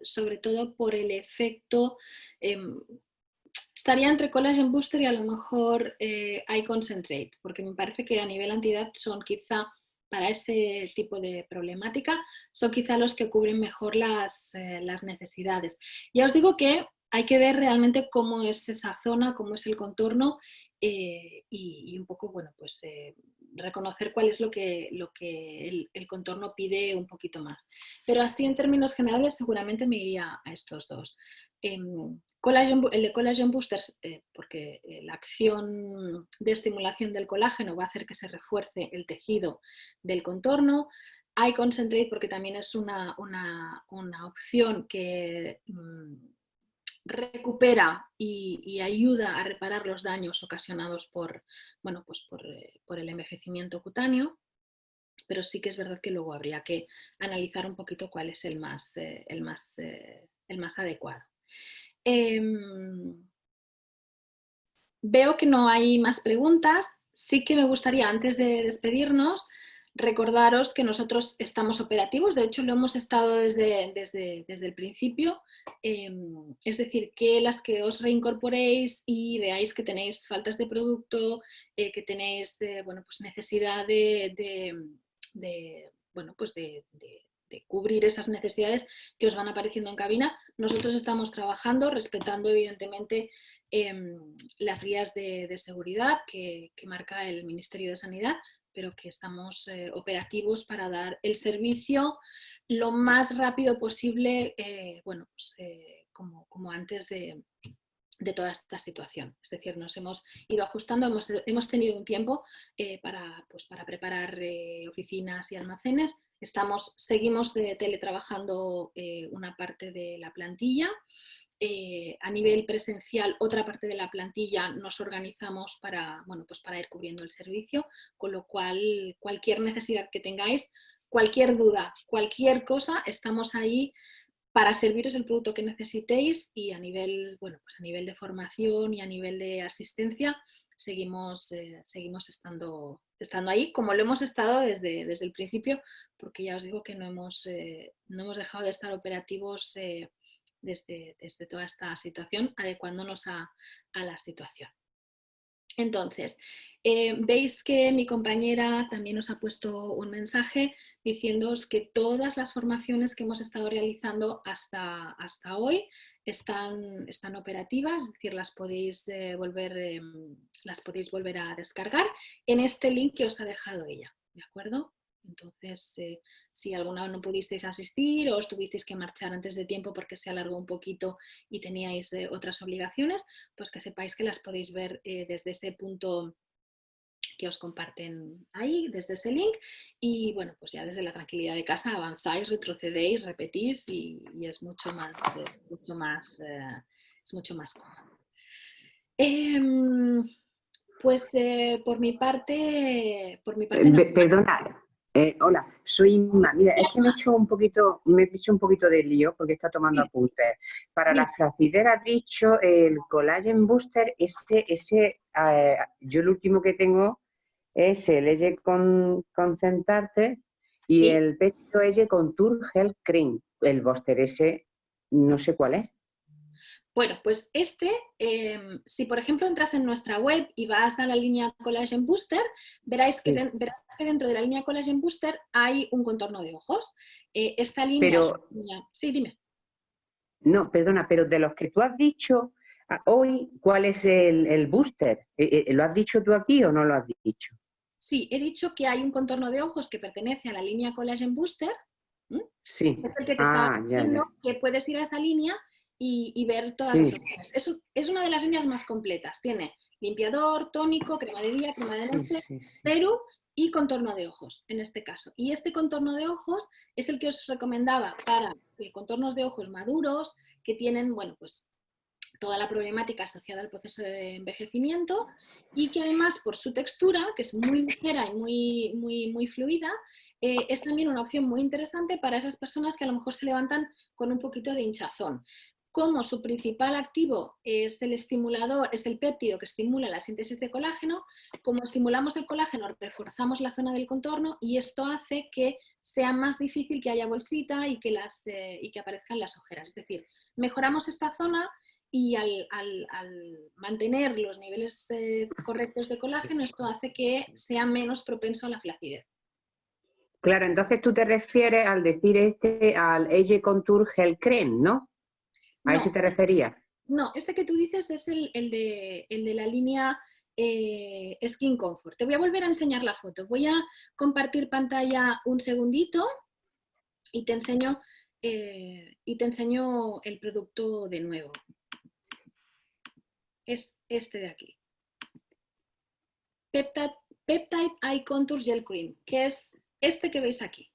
sobre todo por el efecto, estaría entre Collagen Booster y a lo mejor Eye Concentrate, porque me parece que a nivel antiedad son quizá, para ese tipo de problemática, son quizá los que cubren mejor las necesidades. Ya os digo que hay que ver realmente cómo es esa zona, cómo es el contorno y un poco, bueno, pues reconocer cuál es lo que el contorno pide un poquito más. Pero así en términos generales seguramente me iría a estos dos. El de Collagen Boosters, porque la acción de estimulación del colágeno va a hacer que se refuerce el tejido del contorno. Eye Concentrate porque también es una opción que recupera y ayuda a reparar los daños ocasionados por, bueno, pues por el envejecimiento cutáneo, pero sí que es verdad que luego habría que analizar un poquito cuál es el más adecuado. Veo que no hay más preguntas. Sí que me gustaría, antes de despedirnos, recordaros que nosotros estamos operativos, de hecho lo hemos estado desde el principio, es decir, que las que os reincorporéis y veáis que tenéis faltas de producto, que tenéis bueno, pues necesidad bueno, pues de cubrir esas necesidades que os van apareciendo en cabina, nosotros estamos trabajando, respetando evidentemente las guías de seguridad que marca el Ministerio de Sanidad, pero que estamos operativos para dar el servicio lo más rápido posible, bueno, pues, como antes de toda esta situación. Es decir, nos hemos ido ajustando, hemos tenido un tiempo pues para preparar oficinas y almacenes. Seguimos teletrabajando una parte de la plantilla. A nivel presencial, otra parte de la plantilla nos organizamos para, bueno, pues para ir cubriendo el servicio, con lo cual cualquier necesidad que tengáis, cualquier duda, cualquier cosa, estamos ahí para serviros el producto que necesitéis y a nivel, bueno, pues a nivel de formación y a nivel de asistencia seguimos estando ahí, como lo hemos estado desde el principio, porque ya os digo que no hemos dejado de estar operativos desde toda esta situación, adecuándonos a la situación. Entonces, veis que mi compañera también os ha puesto un mensaje diciéndoos que todas las formaciones que hemos estado realizando hasta hoy están operativas, es decir, las podéis volver a descargar en este link que os ha dejado ella, ¿de acuerdo? Entonces, si alguna no pudisteis asistir o os tuvisteis que marchar antes de tiempo porque se alargó un poquito y teníais otras obligaciones, pues que sepáis que las podéis ver desde ese punto que os comparten ahí, desde ese link, y bueno, pues ya desde la tranquilidad de casa avanzáis, retrocedéis, repetís y es mucho más cómodo. Pues por mi parte nada más. Perdona, hola, soy Inma. Mira, es que me he hecho un poquito de lío porque está tomando Sí, apuntes. Para dime. la flacidez has dicho el Collagen Booster, yo el último que tengo es el L Concentrate y Sí. el Pepto L Contour Gel Cream. El booster ese, no sé cuál es. Bueno, pues si por ejemplo entras en nuestra web y vas a la línea Collagen Booster, verás Sí. verás que dentro de la línea Collagen Booster hay un contorno de ojos. Esta línea Pero, es una línea... Sí, dime. no, perdona, pero de los que tú has dicho hoy, ¿cuál es el booster? ¿Lo has dicho tú aquí o no lo has dicho? Sí, he dicho que hay un contorno de ojos que pertenece a la línea Collagen Booster. ¿M? Sí. Es el que te estaba Ah, ya, diciendo ya. que puedes ir a esa línea y ver todas las Sí, opciones. Es una de las líneas más completas. Tiene limpiador, tónico, crema de día, crema de sí, noche, sí, sí. serum y contorno de ojos, en este caso. Y este contorno de ojos es el que os recomendaba para contornos de ojos maduros que tienen, bueno, pues toda la problemática asociada al proceso de envejecimiento y que además por su textura, que es muy ligera y muy fluida, es también una opción muy interesante para esas personas que a lo mejor se levantan con un poquito de hinchazón. Como su principal activo es el estimulador, es el péptido que estimula la síntesis de colágeno, como estimulamos el colágeno, reforzamos la zona del contorno y esto hace que sea más difícil que haya bolsita y que aparezcan las ojeras. Es decir, mejoramos esta zona y al mantener los niveles correctos de colágeno, esto hace que sea menos propenso a la flacidez. Claro, entonces tú te refieres al decir al Age Contour Gel Cream, ¿no? ¿A eso No, te referías? no, este que tú dices es el de la línea Skin Comfort. Te voy a volver a enseñar la foto. Voy a compartir pantalla un segundito y te enseño el producto de nuevo. Es este de aquí. Peptide Eye Contour Gel Cream, que es este que veis aquí.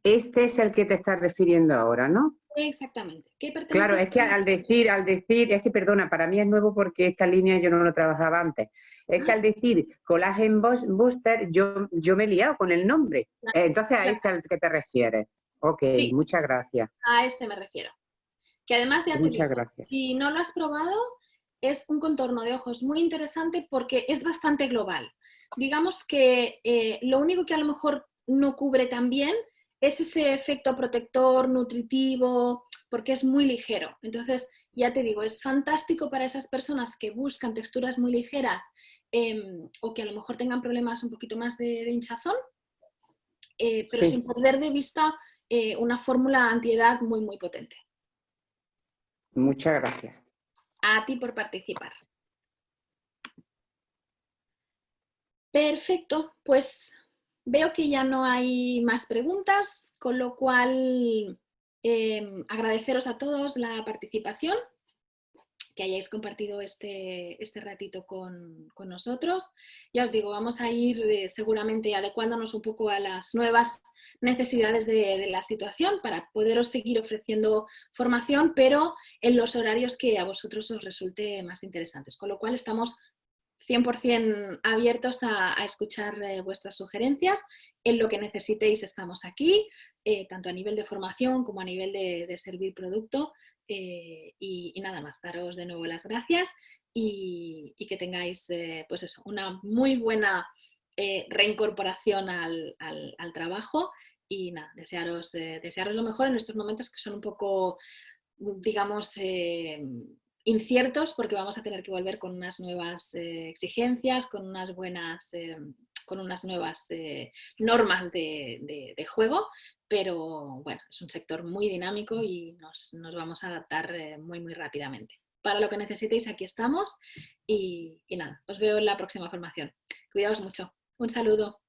Este es el que te estás refiriendo ahora, ¿no? Exactamente. ¿Qué Claro, pertenece? es que es que perdona, para mí es nuevo porque esta línea yo no lo trabajaba antes. Es que Ah, al decir Collagen Booster, yo me he liado con el nombre. Entonces a ya este está. al que te refieres. Ok, Sí, muchas gracias. a este me refiero. Que además ya te Muchas digo, gracias. si no lo has probado, es un contorno de ojos muy interesante porque es bastante global. Digamos que lo único que a lo mejor no cubre tan bien es ese efecto protector, nutritivo, porque es muy ligero. Entonces, ya te digo, es fantástico para esas personas que buscan texturas muy ligeras o que a lo mejor tengan problemas un poquito más de hinchazón, pero sin Sí, perder de vista una fórmula antiedad muy potente. muchas gracias. A ti por participar. Perfecto, pues veo que ya no hay más preguntas, con lo cual agradeceros a todos la participación, que hayáis compartido este ratito con nosotros. Ya os digo, vamos a ir seguramente adecuándonos un poco a las nuevas necesidades de la situación para poderos seguir ofreciendo formación, pero en los horarios que a vosotros os resulte más interesantes. Con lo cual estamos 100% abiertos a escuchar vuestras sugerencias. En lo que necesitéis estamos aquí, tanto a nivel de formación como a nivel de servir producto. Y nada más, daros de nuevo las gracias y que tengáis pues eso, una muy buena reincorporación al trabajo y nada, desearos lo mejor en estos momentos que son un poco, digamos, inciertos porque vamos a tener que volver con unas nuevas exigencias, con unas nuevas normas de juego, pero bueno, es un sector muy dinámico y nos vamos a adaptar muy, muy rápidamente. Para lo que necesitéis, aquí estamos y nada, os veo en la próxima formación. Cuidaos mucho. Un saludo.